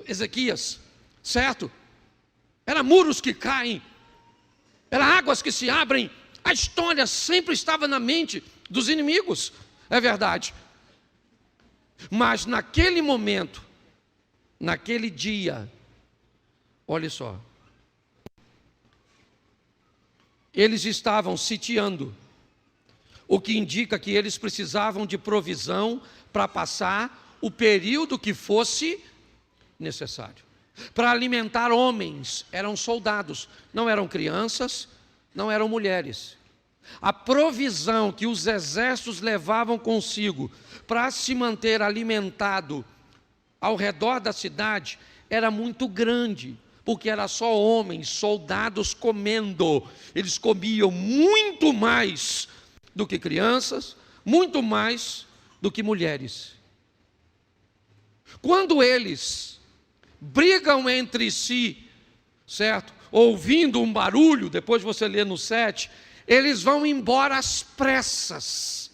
Ezequias, certo? Era muros que caem, era águas que se abrem. A história sempre estava na mente dos inimigos, é verdade. Mas naquele momento, naquele dia, olha só, eles estavam sitiando, o que indica que eles precisavam de provisão para passar o período que fosse necessário. Para alimentar homens, eram soldados, não eram crianças, não eram mulheres. A provisão que os exércitos levavam consigo para se manter alimentado ao redor da cidade era muito grande, porque era só homens, soldados comendo. Eles comiam muito mais do que crianças, muito mais do que mulheres. Quando eles brigam entre si, certo? Ouvindo um barulho, depois você lê no 7, eles vão embora às pressas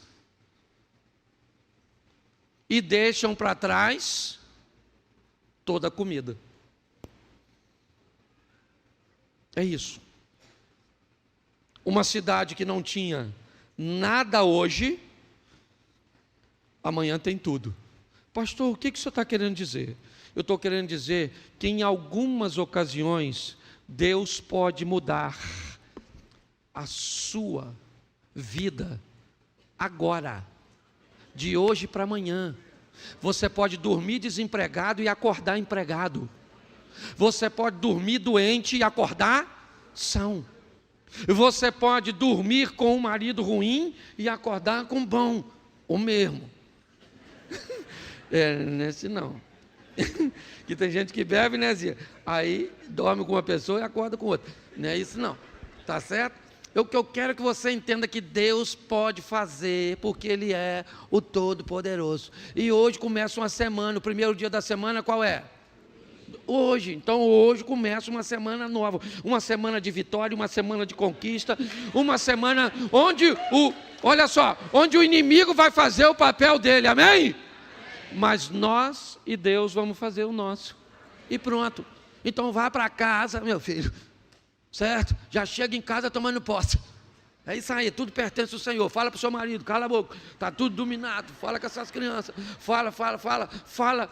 e deixam para trás toda a comida. É isso. Uma cidade que não tinha nada hoje, amanhã tem tudo. Pastor, o que o senhor está querendo dizer? Eu estou querendo dizer que em algumas ocasiões Deus pode mudar a sua vida agora, de hoje para amanhã. Você pode dormir desempregado e acordar empregado. Você pode dormir doente e acordar são. Você pode dormir com um marido ruim e acordar com bom, o mesmo. Nesse não. Que tem gente que bebe, né, Zia? Aí dorme com uma pessoa e acorda com outra. Não é isso não, tá certo? O que eu quero é que você entenda que Deus pode fazer, porque Ele é o Todo-Poderoso. E hoje começa uma semana, o primeiro dia da semana qual é? Hoje. Então hoje começa uma semana nova, uma semana de vitória, uma semana de conquista, uma semana onde olha só, onde o inimigo vai fazer o papel dele, amém? Mas nós e Deus vamos fazer o nosso. E pronto. Então vá para casa, meu filho. Certo? Já chega em casa tomando posse. É isso aí, tudo pertence ao Senhor. Fala para o seu marido, cala a boca. Está tudo dominado. Fala com essas crianças. Fala.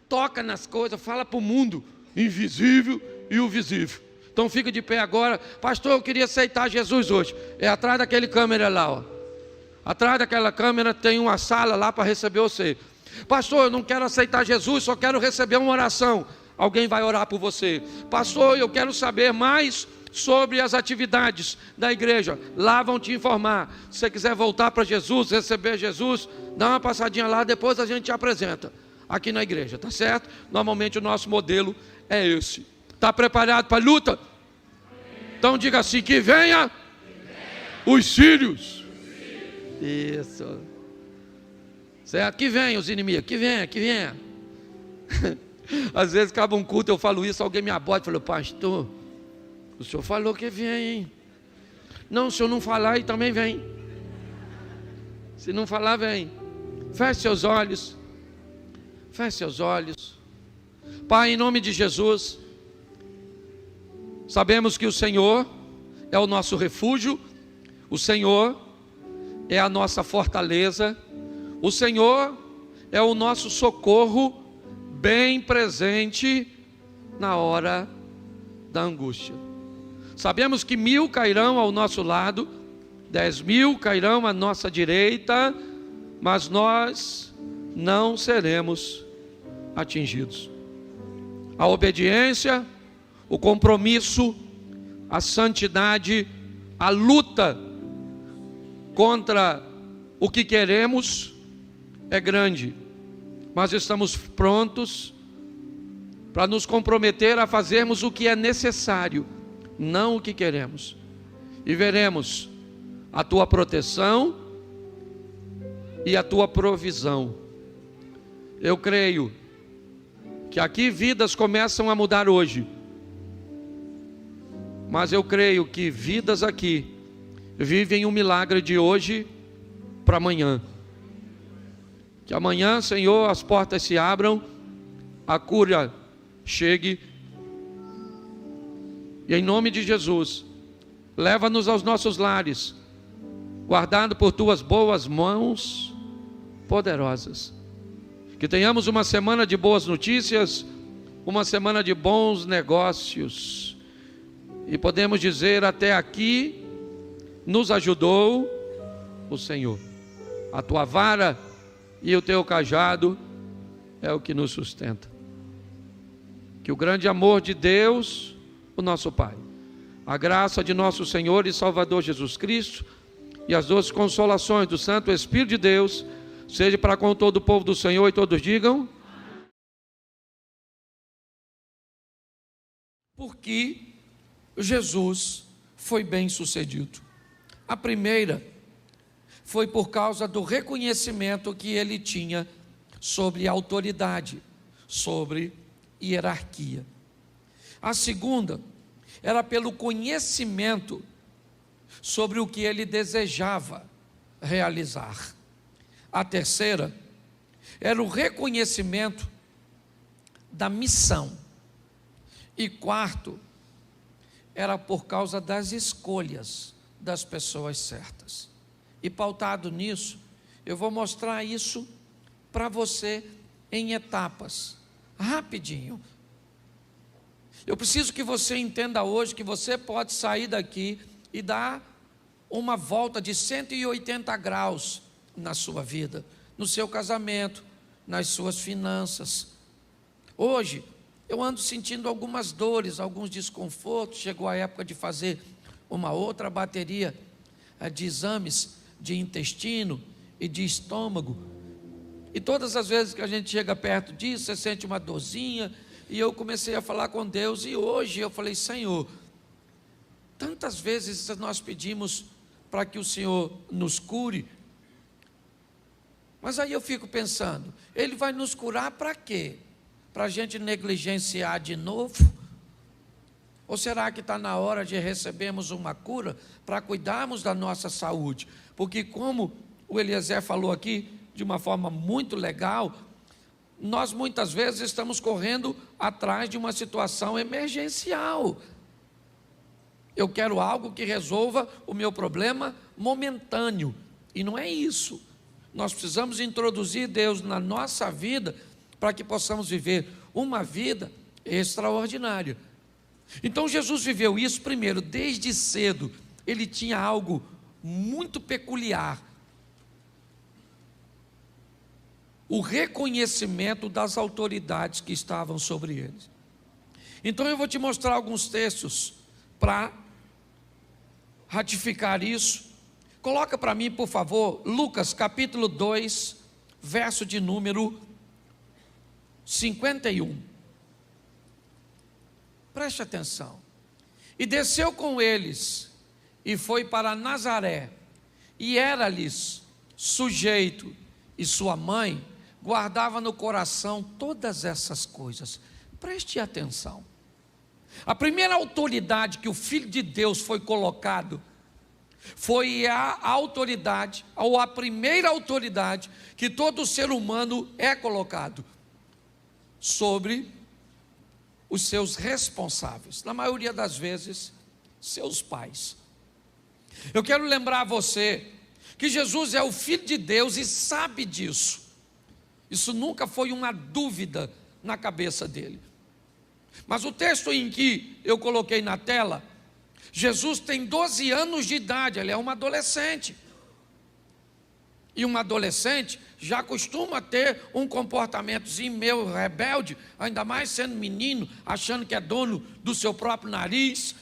Toca nas coisas, fala para o mundo invisível e o visível. Então fica de pé agora. Pastor, eu queria aceitar Jesus hoje. É atrás daquele câmera lá, ó. Atrás daquela câmera tem uma sala lá para receber você. Pastor, eu não quero aceitar Jesus, só quero receber uma oração. Alguém vai orar por você. Pastor, eu quero saber mais sobre as atividades da igreja. Lá vão te informar. Se você quiser voltar para Jesus, receber Jesus, dá uma passadinha lá, depois a gente te apresenta aqui na igreja, tá certo? Normalmente o nosso modelo é esse. Está preparado para a luta? Então diga assim, que venha os sírios. Isso. Certo? Que venha os inimigos, que venha. Às vezes acaba um culto, eu falo isso, alguém me aborda e fala, pastor, o senhor falou que vem, hein? Não, se eu não falar, aí também vem. Se não falar, vem. Feche seus olhos. Feche seus olhos. Pai, em nome de Jesus, sabemos que o Senhor é o nosso refúgio, o Senhor é a nossa fortaleza, o Senhor é o nosso socorro bem presente na hora da angústia. Sabemos que 1000 cairão ao nosso lado, 10.000 cairão à nossa direita, mas nós não seremos atingidos. A obediência, o compromisso, a santidade, a luta contra o que queremos é grande, mas estamos prontos para nos comprometer a fazermos o que é necessário, não o que queremos, e veremos a tua proteção e a tua provisão. Eu creio que aqui vidas começam a mudar hoje, mas eu creio que vidas aqui vivem um milagre de hoje para amanhã. Que amanhã, Senhor, as portas se abram, a cura chegue, e em nome de Jesus, leva-nos aos nossos lares, guardado por tuas boas mãos poderosas. Que tenhamos uma semana de boas notícias, uma semana de bons negócios, e podemos dizer, até aqui nos ajudou o Senhor. A tua vara e o teu cajado é o que nos sustenta. Que o grande amor de Deus, o nosso Pai, a graça de nosso Senhor e Salvador Jesus Cristo e as doces consolações do Santo Espírito de Deus seja para com todo o povo do Senhor, e todos digam. Porque Jesus foi bem sucedido. A primeira foi por causa do reconhecimento que ele tinha sobre a autoridade. sobre hierarquia. A segunda era pelo conhecimento sobre o que ele desejava realizar. A terceira era o reconhecimento da missão. E quarto, era por causa das escolhas das pessoas certas. E pautado nisso, eu vou mostrar isso para você em etapas, rapidinho. Eu preciso que você entenda hoje que você pode sair daqui e dar uma volta de 180 graus na sua vida, no seu casamento, nas suas finanças. Hoje, eu ando sentindo algumas dores, alguns desconfortos. Chegou a época de fazer uma outra bateria de exames de intestino e de estômago. E todas as vezes que a gente chega perto disso, você sente uma dorzinha. E eu comecei a falar com Deus. E hoje eu falei: Senhor, tantas vezes nós pedimos para que o Senhor nos cure, mas aí eu fico pensando, Ele vai nos curar para quê? Para a gente negligenciar de novo? Ou será que está na hora de recebermos uma cura para cuidarmos da nossa saúde? Porque como o Eliezer falou aqui de uma forma muito legal, nós muitas vezes estamos correndo atrás de uma situação emergencial. Eu quero algo que resolva o meu problema momentâneo, e não é isso. Nós precisamos introduzir Deus na nossa vida para que possamos viver uma vida extraordinária. Então Jesus viveu isso primeiro, desde cedo. Ele tinha algo muito peculiar: o reconhecimento das autoridades que estavam sobre ele. Então eu vou te mostrar alguns textos para ratificar isso. Coloca para mim, por favor, Lucas capítulo 2, verso de número 51. Preste atenção. E desceu com eles, e foi para Nazaré, e era-lhes sujeito, e sua mãe guardava no coração todas essas coisas. Preste atenção. A primeira autoridade que o Filho de Deus foi colocado foi a autoridade, ou a primeira autoridade que todo ser humano é colocado sobre os seus responsáveis, na maioria das vezes, seus pais. Eu quero lembrar a você que Jesus é o Filho de Deus e sabe disso. Isso nunca foi uma dúvida na cabeça dele. Mas o texto em que eu coloquei na tela, Jesus tem 12 anos de idade, ele é uma adolescente. E um adolescente já costuma ter um comportamentozinho meio rebelde, ainda mais sendo menino, achando que é dono do seu próprio nariz.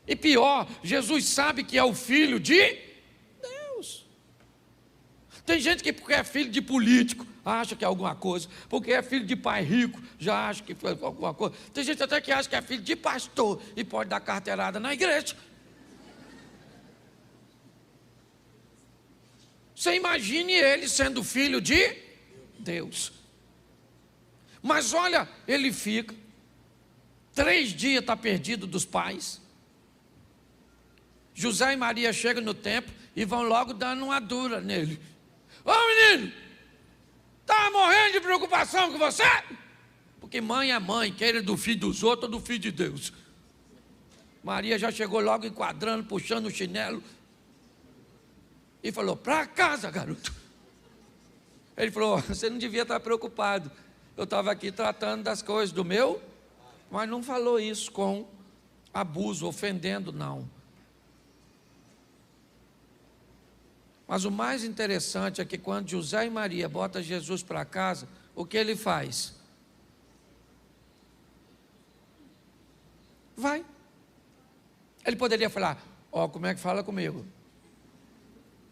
E pior, Jesus sabe que é o Filho de Deus. Tem gente que, porque é filho de político, acha que é alguma coisa, porque é filho de pai rico, já acha que foi alguma coisa. Tem gente até que acha que é filho de pastor e pode dar carteirada na igreja. Você imagine ele sendo filho de Deus. Mas olha, ele fica 3 dias, está perdido dos pais. José e Maria chegam no templo e vão logo dando uma dura nele. Ô menino, está morrendo de preocupação com você? Porque mãe é mãe, queira do filho dos outros ou do filho de Deus. Maria já chegou logo enquadrando, puxando o chinelo e falou: para casa, garoto. Ele falou: você não devia estar preocupado, eu estava aqui tratando das coisas do meu, mas não falou isso com abuso, ofendendo, não. Mas o mais interessante é que quando José e Maria botam Jesus para casa, o que ele faz? Vai. Ele poderia falar: ó, como é que fala comigo?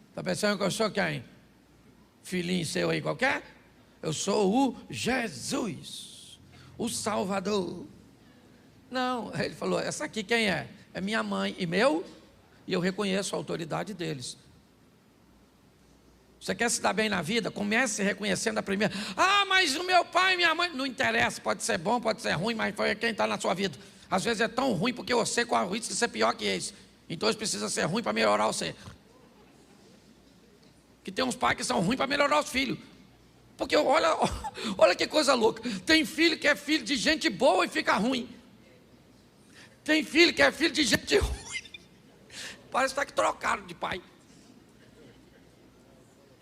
Está pensando que eu sou quem? Filhinho seu aí qualquer? Eu sou o Jesus, o Salvador. Não, ele falou: essa aqui quem é? É minha mãe e meu, e eu reconheço a autoridade deles. Você quer se dar bem na vida? Comece reconhecendo a primeira. Ah, mas o meu pai e minha mãe. Não interessa, pode ser bom, pode ser ruim, mas foi quem está na sua vida. Às vezes é tão ruim porque você corre o risco de ser pior que eles. Então eles precisam ser ruim para melhorar você. Que tem uns pais que são ruins para melhorar os filhos. Porque olha que coisa louca. Tem filho que é filho de gente boa e fica ruim. Tem filho que é filho de gente ruim. Parece que trocaram de pai.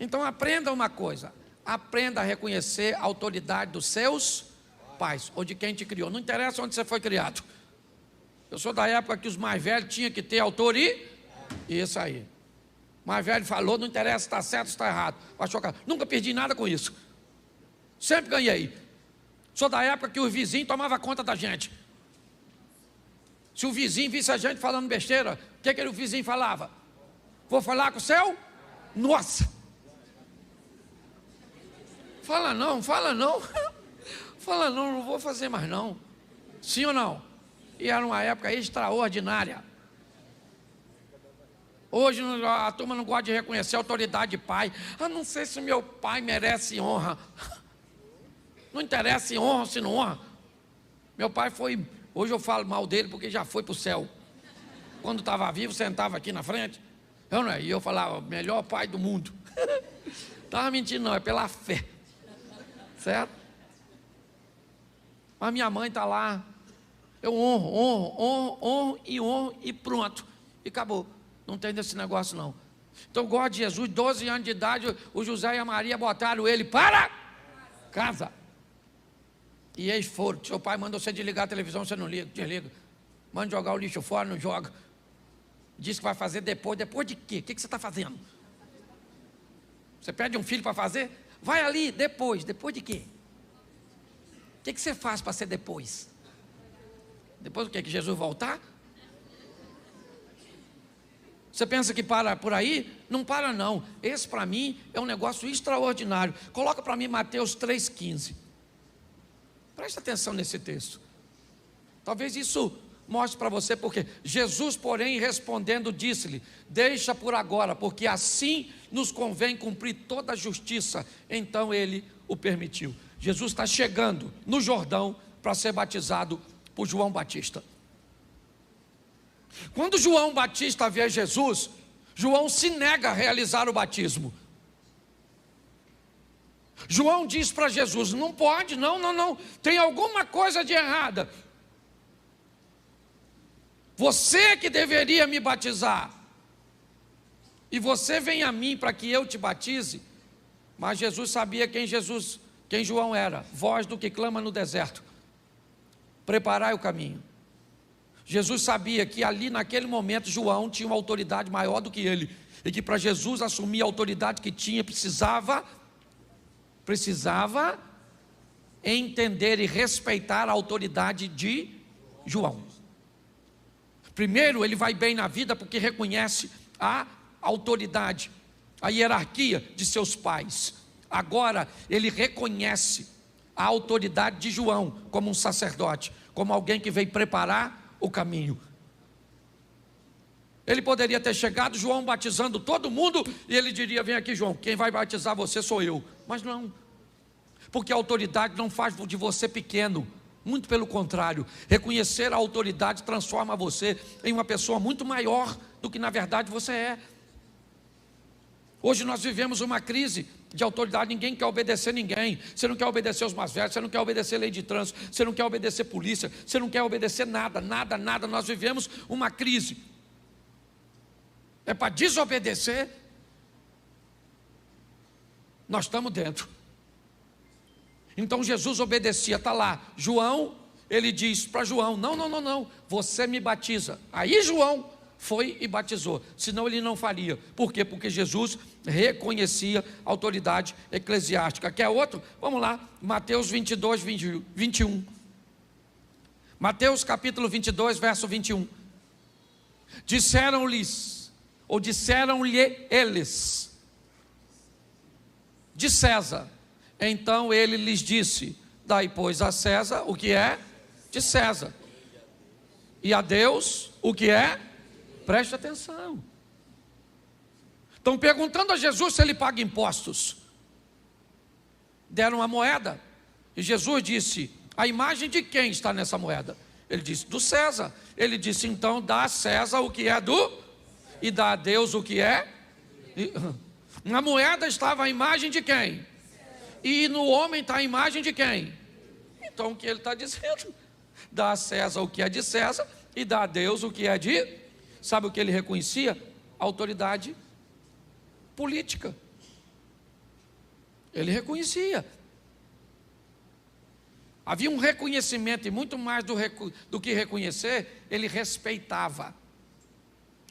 Então aprenda uma coisa. Aprenda a reconhecer a autoridade dos seus pais. Ou de quem te criou. Não interessa onde você foi criado. Eu sou da época que os mais velhos tinham que ter autoridade. Isso aí. O mais velho falou, não interessa se está certo ou está errado. Nunca perdi nada com isso. Sempre ganhei. Sou da época que o vizinho tomava conta da gente. Se o vizinho visse a gente falando besteira, o que o vizinho falava? Vou falar com o seu? Nossa! Fala não, fala não. Fala não, não vou fazer mais não. Sim ou não? E era uma época extraordinária. Hoje a turma não gosta de reconhecer a autoridade de pai. Ah, não sei se meu pai merece honra. Não interessa se honra ou se não honra. Meu pai foi, hoje eu falo mal dele porque já foi para o céu. Quando estava vivo, sentava aqui na frente. E eu falava, melhor pai do mundo. Estava mentindo não, é pela fé. Certo? Mas minha mãe está lá. Eu honro e pronto. E acabou. Não tem desse negócio não. Então eu gosto de Jesus, 12 anos de idade, o José e a Maria botaram ele para casa. E eles foram. Seu pai manda você desligar a televisão, você não liga, desliga. Manda jogar o lixo fora, não joga. Diz que vai fazer depois. Depois de quê? O que você está fazendo? Você pede um filho para fazer? Vai ali, depois. Depois de quê? O que você faz para ser depois? Depois do quê? Que Jesus voltar? Você pensa que para por aí? Não para não. Esse para mim é um negócio extraordinário. Coloca para mim Mateus 3,15. Presta atenção nesse texto. Talvez isso mostre para você porque Jesus, porém, respondendo, disse-lhe: deixa por agora, porque assim nos convém cumprir toda a justiça. Então ele o permitiu. Jesus está chegando no Jordão para ser batizado por João Batista. Quando João Batista vê Jesus, João se nega a realizar o batismo. João diz para Jesus: não pode, não, tem alguma coisa de errada. Você que deveria me batizar, e você vem a mim para que eu te batize. Mas Jesus sabia quem João era: voz do que clama no deserto, preparai o caminho. Jesus sabia que ali naquele momento João tinha uma autoridade maior do que ele, e que para Jesus assumir a autoridade que tinha, precisava entender e respeitar a autoridade de João. Primeiro, ele vai bem na vida porque reconhece a autoridade, a hierarquia de seus pais. Agora, ele reconhece a autoridade de João como um sacerdote, como alguém que veio preparar o caminho. Ele poderia ter chegado, João batizando todo mundo, e ele diria: vem aqui, João, quem vai batizar você sou eu. Mas não, porque a autoridade não faz de você pequeno, muito pelo contrário. Reconhecer a autoridade transforma você em uma pessoa muito maior do que na verdade você é. Hoje nós vivemos uma crise de autoridade, ninguém quer obedecer ninguém. Você não quer obedecer os mais velhos, você não quer obedecer lei de trânsito, você não quer obedecer polícia, você não quer obedecer nada. Nós vivemos uma crise. É para desobedecer, nós estamos dentro. Então Jesus obedecia, está lá, João, ele diz para João: não, você me batiza. Aí João foi e batizou, senão ele não faria. Por quê? Porque Jesus reconhecia a autoridade eclesiástica. Quer outro? Vamos lá, Mateus 22, 21. Mateus capítulo 22, verso 21. Disseram-lhe eles: de César. Então ele lhes disse: dai, pois, a César o que é de César, e a Deus o que é. Preste atenção. Estão perguntando a Jesus se ele paga impostos. Deram uma moeda. E Jesus disse: a imagem de quem está nessa moeda? Ele disse: do César. Ele disse: então dá a César o que é do, e dá a Deus o que é. Na moeda estava a imagem de quem? E no homem está a imagem de quem? Então o que ele está dizendo? Dá a César o que é de César e dá a Deus o que é de... Sabe o que ele reconhecia? Autoridade política. Ele reconhecia. Havia um reconhecimento, e muito mais do que reconhecer, ele respeitava.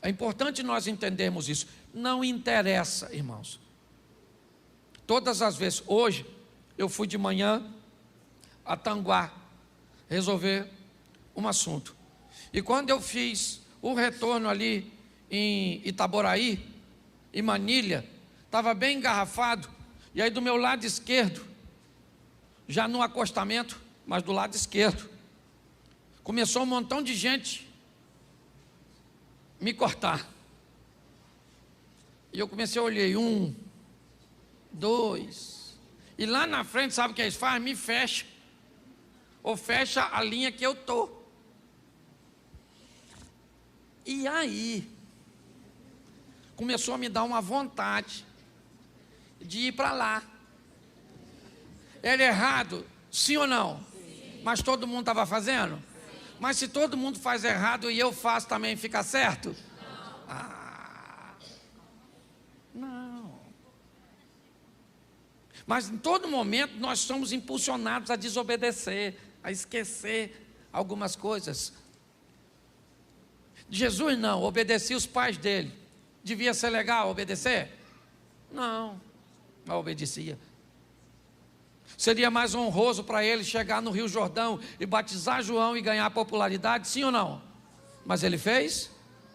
É importante nós entendermos isso. Não interessa, irmãos. Todas as vezes, hoje, eu fui de manhã a Tanguá resolver um assunto. E quando eu fiz o retorno ali em Itaboraí, em Manilha, estava bem engarrafado. E aí do meu lado esquerdo, já no acostamento, mas do lado esquerdo, começou um montão de gente me cortar. E eu comecei a olhar, 1, 2, e lá na frente, sabe o que eles fazem? Me fecha, ou fecha a linha que eu estou. E aí, começou a me dar uma vontade de ir para lá. Era errado, sim ou não? Sim. Mas todo mundo estava fazendo? Sim. Mas se todo mundo faz errado e eu faço também, fica certo? Não. Não. Mas em todo momento nós somos impulsionados a desobedecer, a esquecer algumas coisas. Jesus não, obedecia os pais dele. Devia ser legal obedecer? Não obedecia. Seria mais honroso para ele chegar no Rio Jordão e batizar João e ganhar popularidade, sim ou não? Mas ele fez?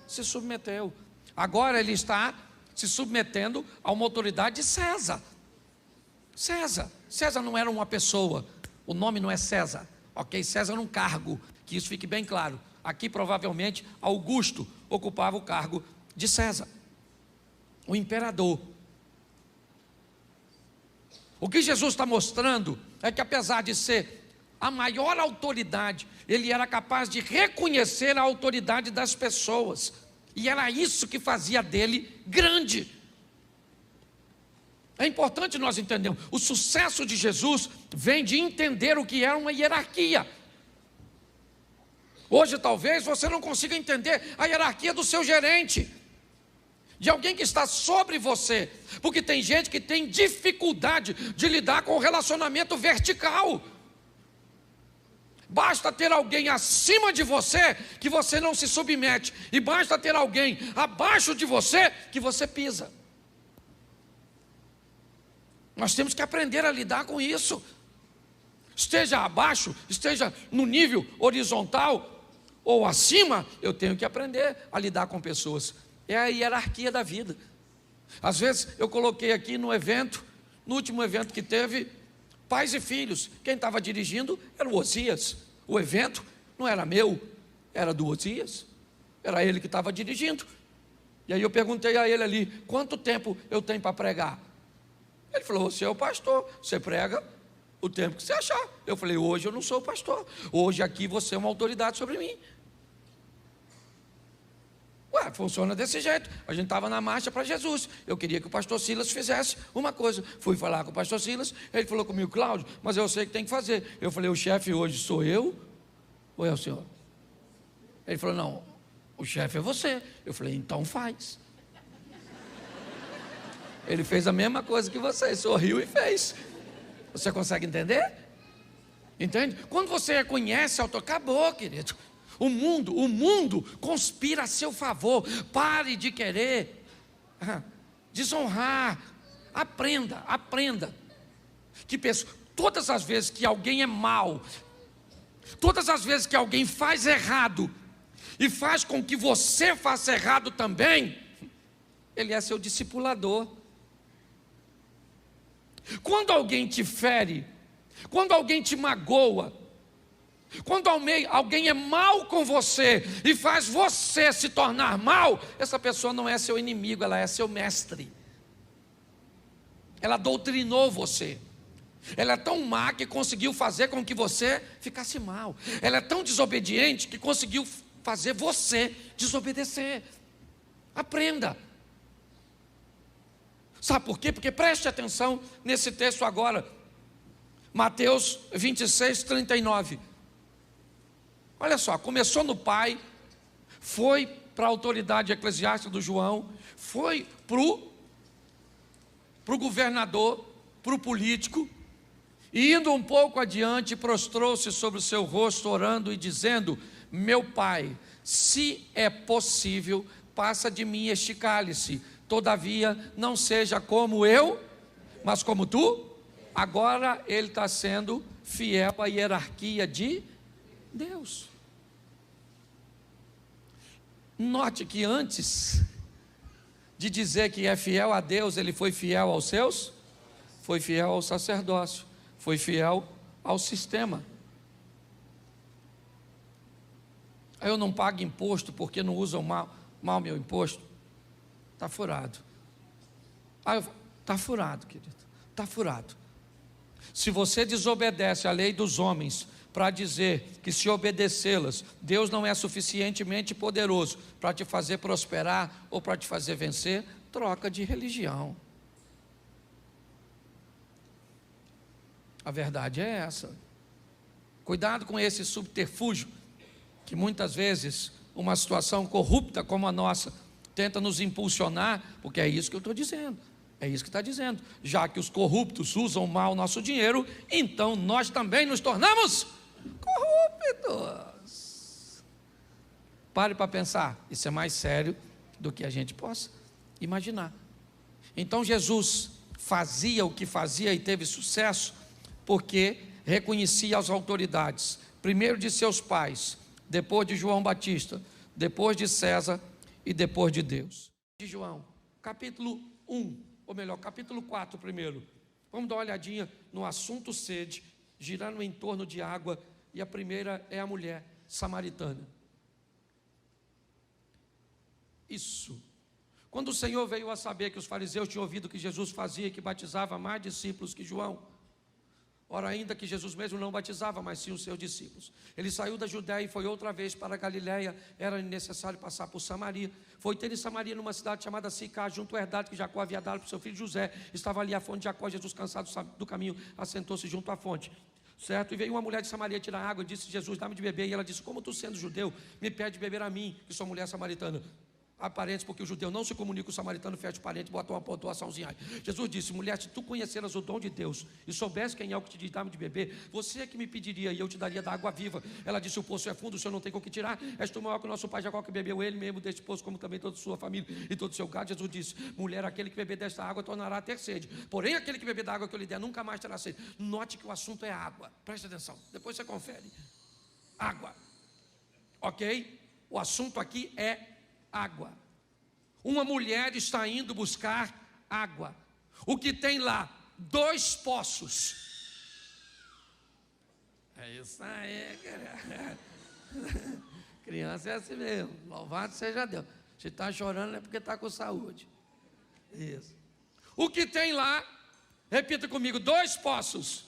Se submeteu. Agora ele está se submetendo a uma autoridade de César. César não era uma pessoa, o nome não é César, ok? César era um cargo, que isso fique bem claro. Aqui provavelmente Augusto ocupava o cargo de César, o imperador. O que Jesus está mostrando é que apesar de ser a maior autoridade, ele era capaz de reconhecer a autoridade das pessoas, e era isso que fazia dele grande. É importante nós entendermos, o sucesso de Jesus vem de entender o que é uma hierarquia. Hoje talvez você não consiga entender a hierarquia do seu gerente, de alguém que está sobre você, porque tem gente que tem dificuldade de lidar com o relacionamento vertical. Basta ter alguém acima de você que você não se submete, e basta ter alguém abaixo de você que você pisa. Nós temos que aprender a lidar com isso. Esteja abaixo, esteja no nível horizontal ou acima, eu tenho que aprender a lidar com pessoas. É a hierarquia da vida. Às vezes eu coloquei aqui no evento, no último evento que teve, pais e filhos. Quem estava dirigindo era o Osias. O evento não era meu, era do Osias. Era ele que estava dirigindo. E aí eu perguntei a ele ali, quanto tempo eu tenho para pregar? Ele falou, você é o pastor, você prega o tempo que você achar. Eu falei, hoje eu não sou o pastor, hoje aqui você é uma autoridade sobre mim. Funciona desse jeito. A gente estava na marcha para Jesus. Eu queria que o pastor Silas fizesse uma coisa. Fui falar com o pastor Silas, ele falou comigo, Cláudio, mas eu sei que tem que fazer. Eu falei, o chefe hoje sou eu ou é o senhor? Ele falou, não, o chefe é você. Eu falei, então faz. Ele fez a mesma coisa que você, sorriu e fez. Você consegue entender? Entende? Quando você reconhece a autoridade, acabou, querido. O mundo conspira a seu favor. Pare de querer desonrar. Aprenda. Que todas as vezes que alguém é mau, todas as vezes que alguém faz errado e faz com que você faça errado também, ele é seu discipulador. Quando alguém te fere, quando alguém te magoa, Quando alguém é mal com você e faz você se tornar mal, essa pessoa não é seu inimigo, ela é seu mestre. Ela doutrinou você. Ela é tão má que conseguiu fazer com que você ficasse mal. Ela é tão desobediente que conseguiu fazer você desobedecer. Aprenda. Sabe por quê? Porque preste atenção nesse texto agora. Mateus 26, 39. Olha só, começou no pai, foi para a autoridade eclesiástica do João, foi para o governador, para o político, e indo um pouco adiante, prostrou-se sobre o seu rosto, orando e dizendo: meu pai, se é possível, passa de mim este cálice, todavia não seja como eu, mas como tu. Agora ele está sendo fiel à hierarquia de Deus. Note que antes de dizer que é fiel a Deus, ele foi fiel aos seus, foi fiel ao sacerdócio, foi fiel ao sistema. Aí eu não pago imposto porque não usam mal meu imposto. Está furado. Está furado, querido, está furado. Se você desobedece à lei dos homens para dizer que se obedecê-las, Deus não é suficientemente poderoso para te fazer prosperar ou para te fazer vencer, troca de religião. A verdade é essa. Cuidado com esse subterfúgio, que muitas vezes uma situação corrupta como a nossa tenta nos impulsionar, porque é isso que eu estou dizendo. É isso que está dizendo. Já que os corruptos usam mal o nosso dinheiro, então nós também nos tornamos corruptos. Pare para pensar, isso é mais sério do que a gente possa imaginar. Então Jesus fazia o que fazia e teve sucesso, porque reconhecia as autoridades, primeiro de seus pais, depois de João Batista, depois de César e depois de Deus. De João, capítulo 1, ou melhor, capítulo 4 primeiro. Vamos dar uma olhadinha no assunto sede, girando em torno de água, e a primeira é a mulher samaritana. Isso. Quando o Senhor veio a saber que os fariseus tinham ouvido que Jesus fazia e que batizava mais discípulos que João, ora, ainda que Jesus mesmo não batizava, mas sim os seus discípulos. Ele saiu da Judéia e foi outra vez para a Galiléia. Era necessário passar por Samaria. Foi ter em Samaria, numa cidade chamada Sicá, junto ao herdade que Jacó havia dado para o seu filho José. Estava ali a fonte de Jacó. Jesus, cansado do caminho, assentou-se junto à fonte. Certo? E veio uma mulher de Samaria tirar água e disse: Jesus, dá-me de beber. E ela disse: como tu, sendo judeu, me pede beber a mim, que sou mulher samaritana? Há parentes, porque o judeu não se comunica com o samaritano, fecha o parente, bota uma pontuaçãozinha aí. Jesus disse: mulher, se tu conheceras o dom de Deus e soubesse quem é o que te diz, dá-me de beber, você é que me pediria e eu te daria da água viva. Ela disse: o poço é fundo, o senhor não tem com o que tirar, és tu maior que o nosso pai Jacó, que bebeu ele mesmo deste poço, como também toda a sua família e todo o seu gado. Jesus disse: mulher, aquele que beber desta água tornará a ter sede, porém aquele que beber da água que eu lhe der nunca mais terá sede. Note que o assunto é água, preste atenção, depois você confere. Água, ok? O assunto aqui é água. Uma mulher está indo buscar água. O que tem lá? 2 poços. É isso aí, cara. Criança é assim mesmo. Louvado seja Deus. Se está chorando é porque está com saúde. Isso. O que tem lá? Repita comigo: 2 poços.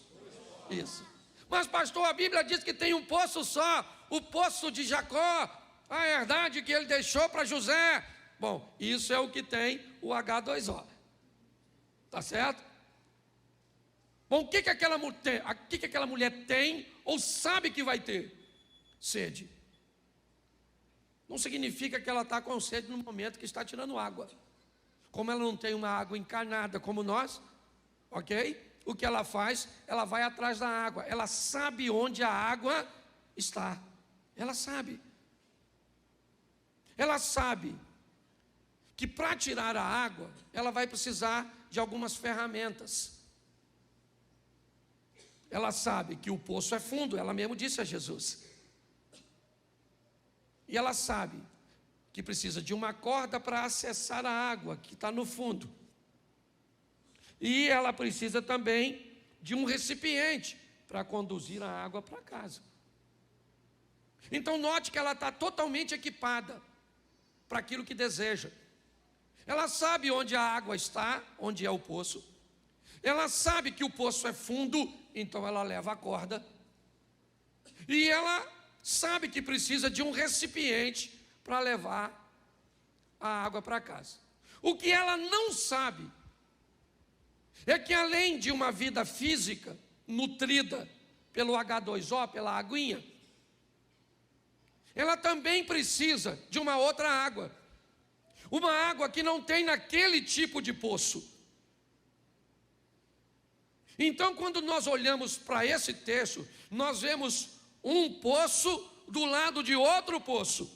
Isso. Mas pastor, a Bíblia diz que tem um poço só. O poço de Jacó. A herdade que ele deixou para José. Bom, isso é o que tem o H2O. Tá certo? Bom, o que aquela mulher tem ou sabe que vai ter? Sede. Não significa que ela está com sede no momento que está tirando água. Como ela não tem uma água encarnada como nós, ok? O que ela faz? Ela vai atrás da água. Ela sabe onde a água está. Ela sabe. Ela sabe que para tirar a água, ela vai precisar de algumas ferramentas. Ela sabe que o poço é fundo, ela mesmo disse a Jesus. E ela sabe que precisa de uma corda para acessar a água que está no fundo. E ela precisa também de um recipiente para conduzir a água para casa. Então note que ela está totalmente equipada para aquilo que deseja. Ela sabe onde a água está, onde é o poço. Ela sabe que o poço é fundo, então ela leva a corda. E ela sabe que precisa de um recipiente para levar a água para casa. O que ela não sabe é que além de uma vida física nutrida pelo H2O, pela aguinha, ela também precisa de uma outra água. Uma água que não tem naquele tipo de poço. Então, quando nós olhamos para esse texto, nós vemos um poço do lado de outro poço.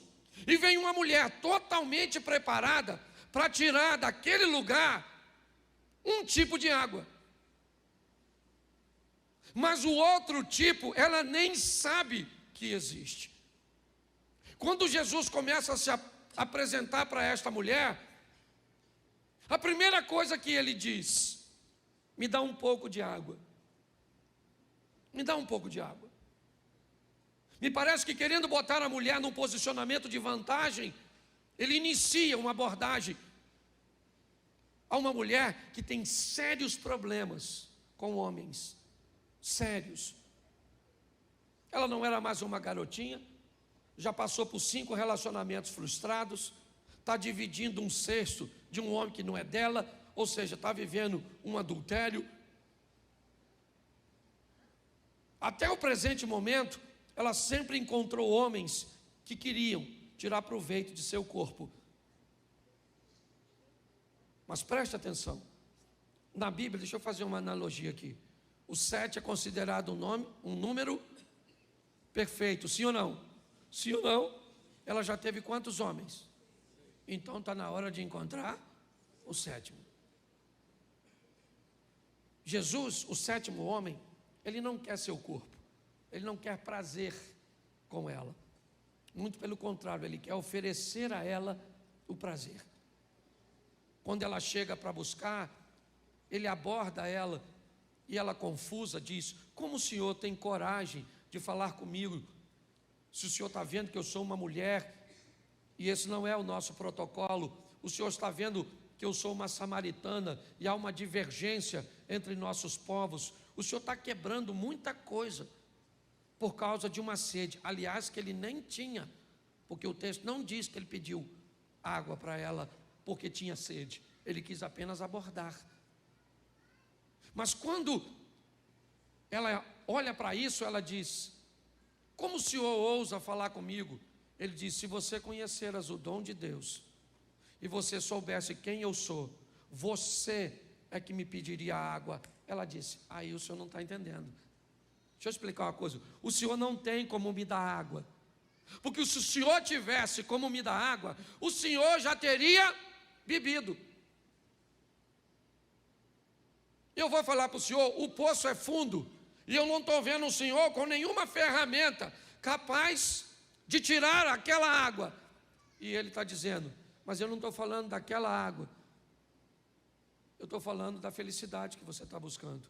E vem uma mulher totalmente preparada para tirar daquele lugar um tipo de água. Mas o outro tipo, ela nem sabe que existe. Quando Jesus começa a se apresentar para esta mulher, a primeira coisa que ele diz: me dá um pouco de água. Me dá um pouco de água. Me parece que, querendo botar a mulher num posicionamento de vantagem, ele inicia uma abordagem a uma mulher que tem sérios problemas com homens. Sérios. Ela não era mais uma garotinha, já passou por 5 relacionamentos frustrados, está dividindo um cesto de um homem que não é dela, ou seja, está vivendo um adultério. Até o presente momento, ela sempre encontrou homens que queriam tirar proveito de seu corpo. Mas preste atenção, na Bíblia, deixa eu fazer uma analogia aqui. O 7 é considerado um número perfeito, sim ou não? Sim ou não? Ela já teve quantos homens? Então está na hora de encontrar o 7º. Jesus, o 7º homem, ele não quer seu corpo, ele não quer prazer com ela. Muito pelo contrário, ele quer oferecer a ela o prazer. Quando ela chega para buscar, ele aborda ela e ela, confusa, diz: como o senhor tem coragem de falar comigo, se o senhor está vendo que eu sou uma mulher e esse não é o nosso protocolo? O senhor está vendo que eu sou uma samaritana e há uma divergência entre nossos povos? O senhor está quebrando muita coisa por causa de uma sede, aliás, que ele nem tinha, porque o texto não diz que ele pediu água para ela porque tinha sede, ele quis apenas abordar. Mas quando ela olha para isso, ela diz: como o senhor ousa falar comigo? Ele diz: se você conheceras o dom de Deus e você soubesse quem eu sou, você é que me pediria água. Ela disse: aí o senhor não está entendendo. Deixa eu explicar uma coisa: o senhor não tem como me dar água, porque se o senhor tivesse como me dar água, o senhor já teria bebido. Eu vou falar para o senhor, o poço é fundo, e eu não estou vendo o senhor com nenhuma ferramenta capaz de tirar aquela água. E ele está dizendo: mas eu não estou falando daquela água, eu estou falando da felicidade que você está buscando.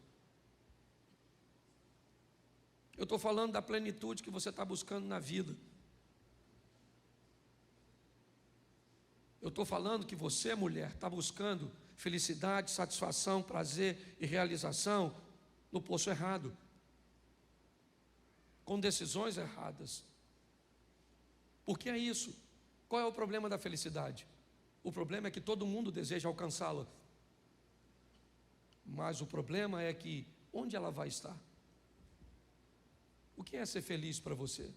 Eu estou falando da plenitude que você está buscando na vida. Eu estou falando que você, mulher, está buscando felicidade, satisfação, prazer e realização no poço errado, com decisões erradas. Por que é isso? Qual é o problema da felicidade? O problema é que todo mundo deseja alcançá-la, mas o problema é que onde ela vai estar? O que é ser feliz para você?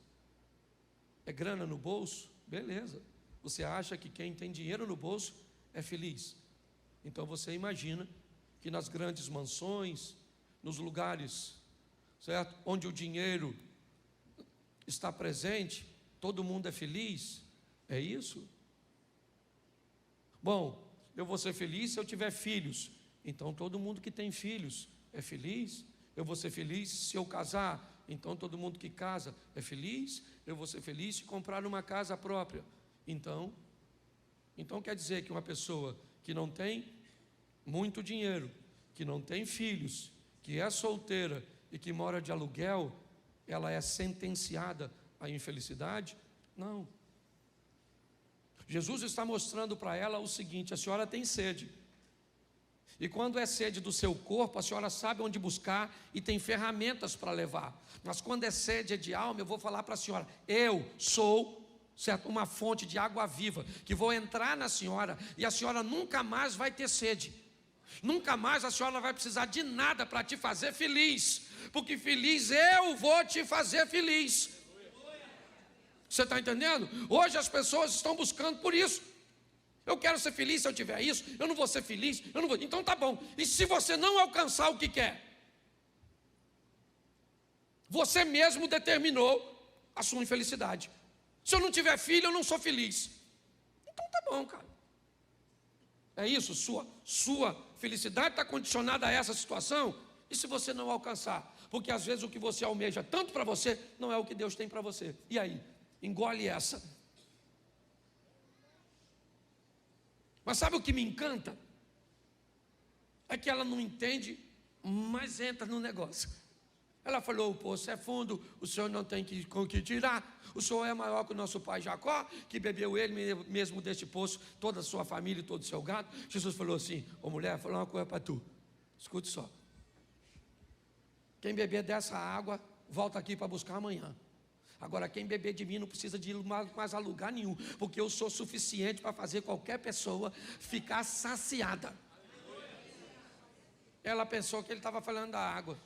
É grana no bolso? Beleza. Você acha que quem tem dinheiro no bolso é feliz? Então você imagina que nas grandes mansões, nos lugares, certo, onde o dinheiro está presente, todo mundo é feliz? É isso? Bom, eu vou ser feliz se eu tiver filhos. Então todo mundo que tem filhos é feliz? Eu vou ser feliz se eu casar. Então todo mundo que casa é feliz? Eu vou ser feliz se comprar uma casa própria. Então quer dizer que uma pessoa que não tem muito dinheiro, que não tem filhos, que é solteira e que mora de aluguel, ela é sentenciada a infelicidade? Não. Jesus está mostrando para ela o seguinte: a senhora tem sede. E quando é sede do seu corpo, a senhora sabe onde buscar e tem ferramentas para levar. Mas quando é sede de alma, eu vou falar para a senhora: eu sou, certo, uma fonte de água viva, que vou entrar na senhora, e a senhora nunca mais vai ter sede. Nunca mais a senhora vai precisar de nada para te fazer feliz, porque feliz eu vou te fazer feliz. Você está entendendo? Hoje as pessoas estão buscando por isso. Eu quero ser feliz se eu tiver isso, eu não vou ser feliz, eu não vou. Então tá bom. E se você não alcançar o que quer? Você mesmo determinou a sua infelicidade. Se eu não tiver filho, eu não sou feliz. Então tá bom, cara. É isso, sua felicidade está condicionada a essa situação. E se você não alcançar? Porque às vezes o que você almeja tanto para você não é o que Deus tem para você. E aí? Engole essa. Mas sabe o que me encanta? É que ela não entende, mas entra no negócio. Ela falou: o poço é fundo, o senhor não tem com que tirar. O senhor é maior que o nosso pai Jacó, que bebeu ele mesmo deste poço, toda a sua família e todo o seu gado. Jesus falou assim: ô mulher, vou falar uma coisa para tu. Escute só. Quem beber dessa água, volta aqui para buscar amanhã. Agora, quem beber de mim não precisa de ir mais a lugar nenhum, porque eu sou suficiente para fazer qualquer pessoa ficar saciada. Ela pensou que ele estava falando da água.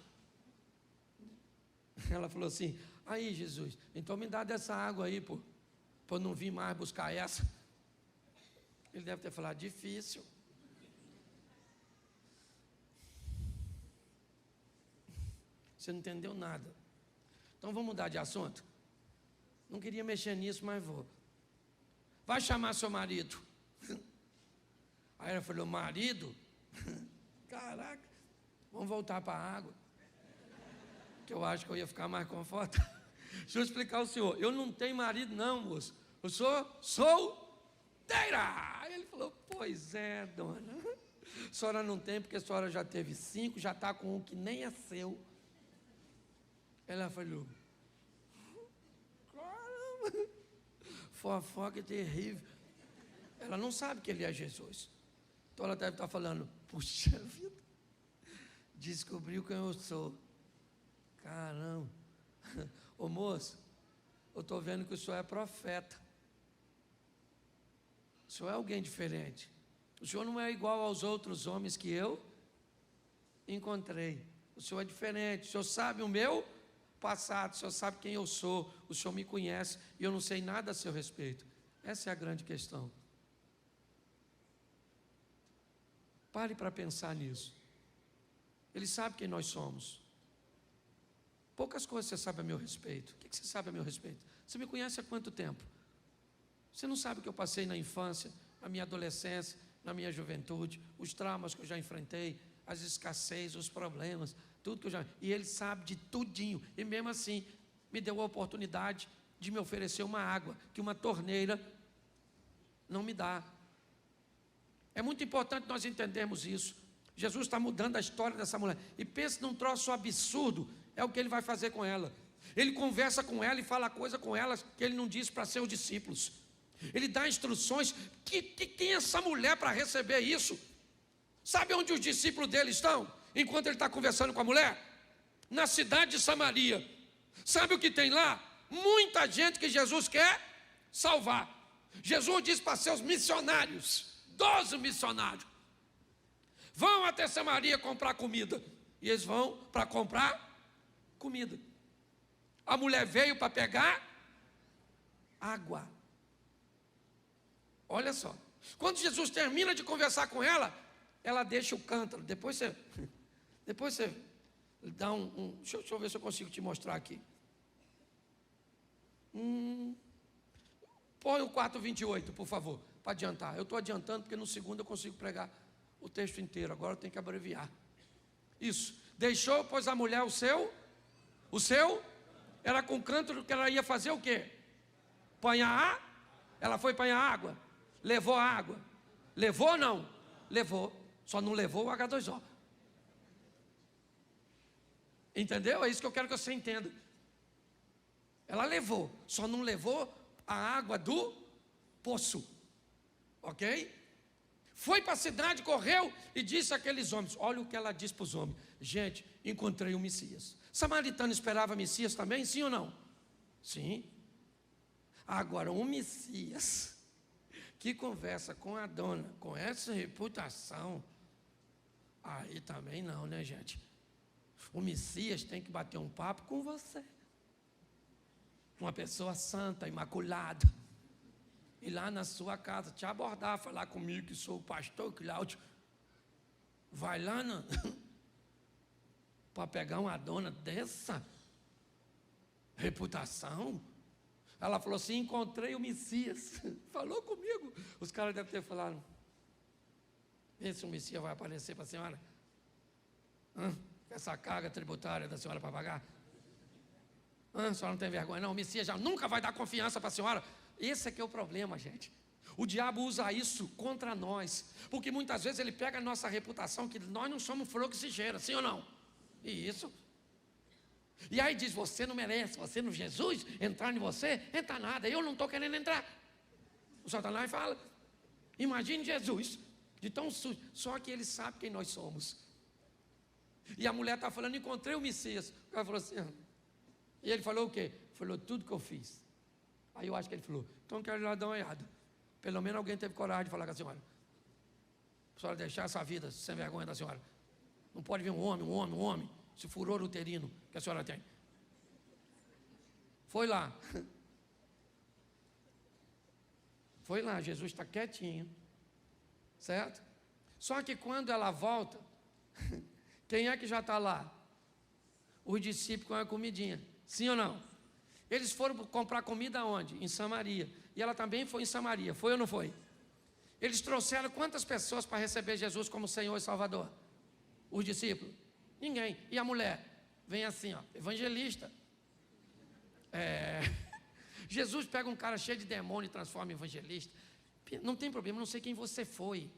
Ela falou assim: aí Jesus, então me dá dessa água aí, para eu não vir mais buscar essa. Ele deve ter falado: difícil. Você não entendeu nada. Então vamos mudar de assunto. Não queria mexer nisso, mas vou. Vai chamar seu marido. Aí ela falou: marido? Caraca, vamos voltar para a água, que eu acho que eu ia ficar mais confortável. Deixa eu explicar ao senhor: eu não tenho marido não, moço. Eu sou solteira. Aí ele falou: pois é, dona. A senhora não tem, porque a senhora já teve 5, já está com um que nem é seu. Ela falou: caramba, fofoca terrível. Ela não sabe que ele é Jesus. Então ela deve estar falando: puxa vida, descobriu quem eu sou. Caramba. Ô moço, eu estou vendo que o senhor é profeta. O senhor é alguém diferente. O senhor não é igual aos outros homens que eu encontrei. O senhor é diferente. O senhor sabe o meu passado, o senhor sabe quem eu sou, o senhor me conhece e eu não sei nada a seu respeito. Essa é a grande questão. Pare para pensar nisso. Ele sabe quem nós somos. Poucas coisas você sabe a meu respeito. O que você sabe a meu respeito? Você me conhece há quanto tempo? Você não sabe o que eu passei na infância, na minha adolescência, na minha juventude, os traumas que eu já enfrentei, as escassez, os problemas, tudo que eu já... E ele sabe de tudinho. E mesmo assim, me deu a oportunidade de me oferecer uma água que uma torneira não me dá. É muito importante nós entendermos isso. Jesus está mudando a história dessa mulher. E pensa num troço absurdo, é o que ele vai fazer com ela. Ele conversa com ela e fala coisa com ela que ele não disse para seus discípulos. Ele dá instruções. Quem é essa mulher para receber isso? Sabe onde os discípulos dele estão? Enquanto ele está conversando com a mulher? Na cidade de Samaria. Sabe o que tem lá? Muita gente que Jesus quer salvar. Jesus diz para seus missionários, 12 missionários: vão até Samaria comprar comida. E eles vão para comprar comida. A mulher veio para pegar água. Olha só. Quando Jesus termina de conversar com ela, ela deixa o cântaro. Depois você dá deixa eu ver se eu consigo te mostrar aqui. Põe o 4:28, por favor, para adiantar. Eu estou adiantando porque no segundo eu consigo pregar o texto inteiro. Agora eu tenho que abreviar. Isso. Deixou, pois, a mulher o seu, era com cântaro que ela ia fazer o quê? Ela foi apanhar água. Levou a água. Levou ou não? Levou. Só não levou o H2O. Entendeu? É isso que eu quero que você entenda. Ela levou, só não levou a água do poço. Ok? Foi para a cidade, correu e disse àqueles homens. Olha o que ela disse para os homens: gente, encontrei o Messias. Samaritano esperava Messias também, sim ou não? Sim. Agora, um Messias que conversa com a dona, com essa reputação, aí também não, né, gente? O Messias tem que bater um papo com você. Uma pessoa santa, imaculada. Ir lá na sua casa, te abordar, falar comigo que sou o pastor Cláudio. Vai lá para pegar uma dona dessa reputação. Ela falou assim: encontrei o Messias. Falou comigo. Os caras devem ter falado: vê se o Messias vai aparecer para a senhora. Essa carga tributária da senhora para pagar. A senhora não tem vergonha não? O Messias já nunca vai dar confiança para a senhora. Esse é que é o problema, gente. O diabo usa isso contra nós, porque muitas vezes ele pega a nossa reputação, que nós não somos flor que se cheira, sim ou não? E isso. E aí diz: você não merece, você não, Jesus entrar em você, entra nada, eu não estou querendo entrar. O Satanás fala: imagine Jesus, de tão sujo, só que ele sabe quem nós somos. E a mulher está falando: encontrei o Messias. O cara falou assim, e ele falou o quê? Falou tudo que eu fiz. Aí eu acho que ele falou: então quero ir lá dar uma olhada. Pelo menos alguém teve coragem de falar com a senhora. A senhora deixar essa vida sem vergonha da senhora. Não pode vir um homem, esse furor uterino que a senhora tem. Foi lá. Foi lá, Jesus está quietinho. Certo? Só que quando ela volta, quem é que já está lá? Os discípulos com a comidinha. Sim ou não? Eles foram comprar comida onde? Em Samaria. E ela também foi em Samaria. Foi ou não foi? Eles trouxeram quantas pessoas para receber Jesus como Senhor e Salvador? Os discípulos? Ninguém. E a mulher? Vem assim, ó, evangelista. Jesus pega um cara cheio de demônio e transforma em evangelista. Não tem problema, não sei quem você foi.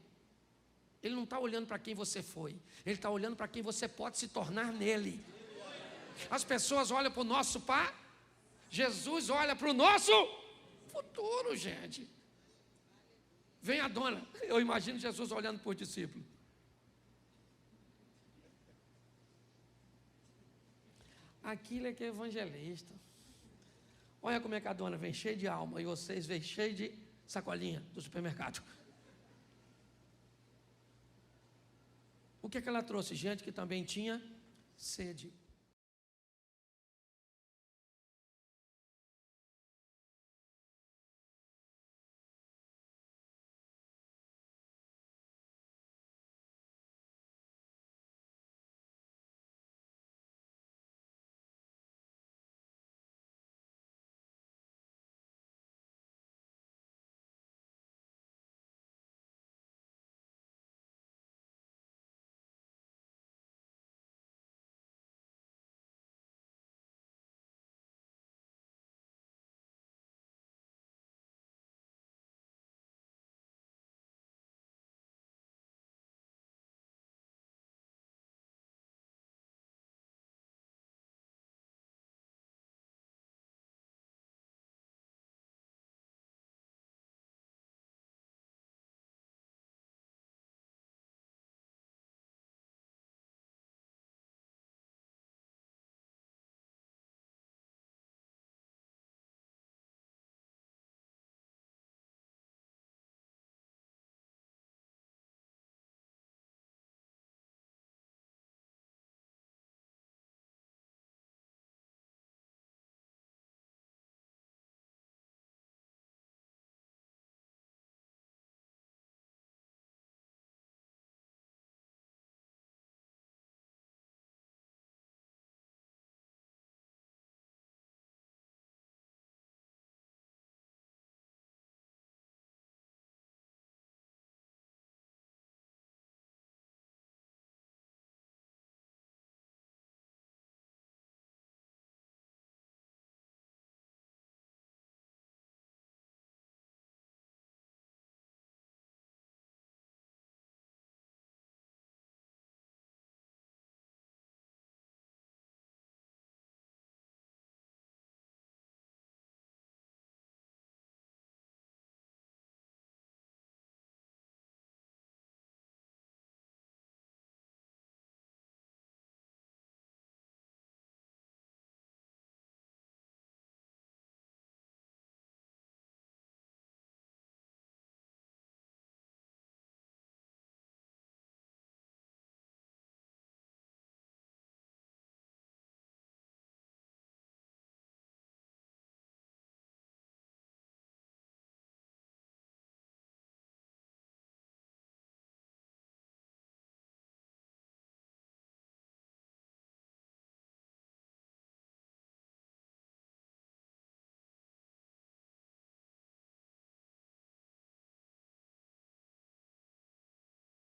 Ele não está olhando para quem você foi. Ele está olhando para quem você pode se tornar nele. As pessoas olham para o nosso pai. Jesus olha para o nosso futuro, gente. Vem a dona. Eu imagino Jesus olhando para os discípulos. Aquilo é que é evangelista. Olha como é que a dona vem cheia de alma e vocês vêm cheio de sacolinha do supermercado. O que é que ela trouxe? Gente que também tinha sede.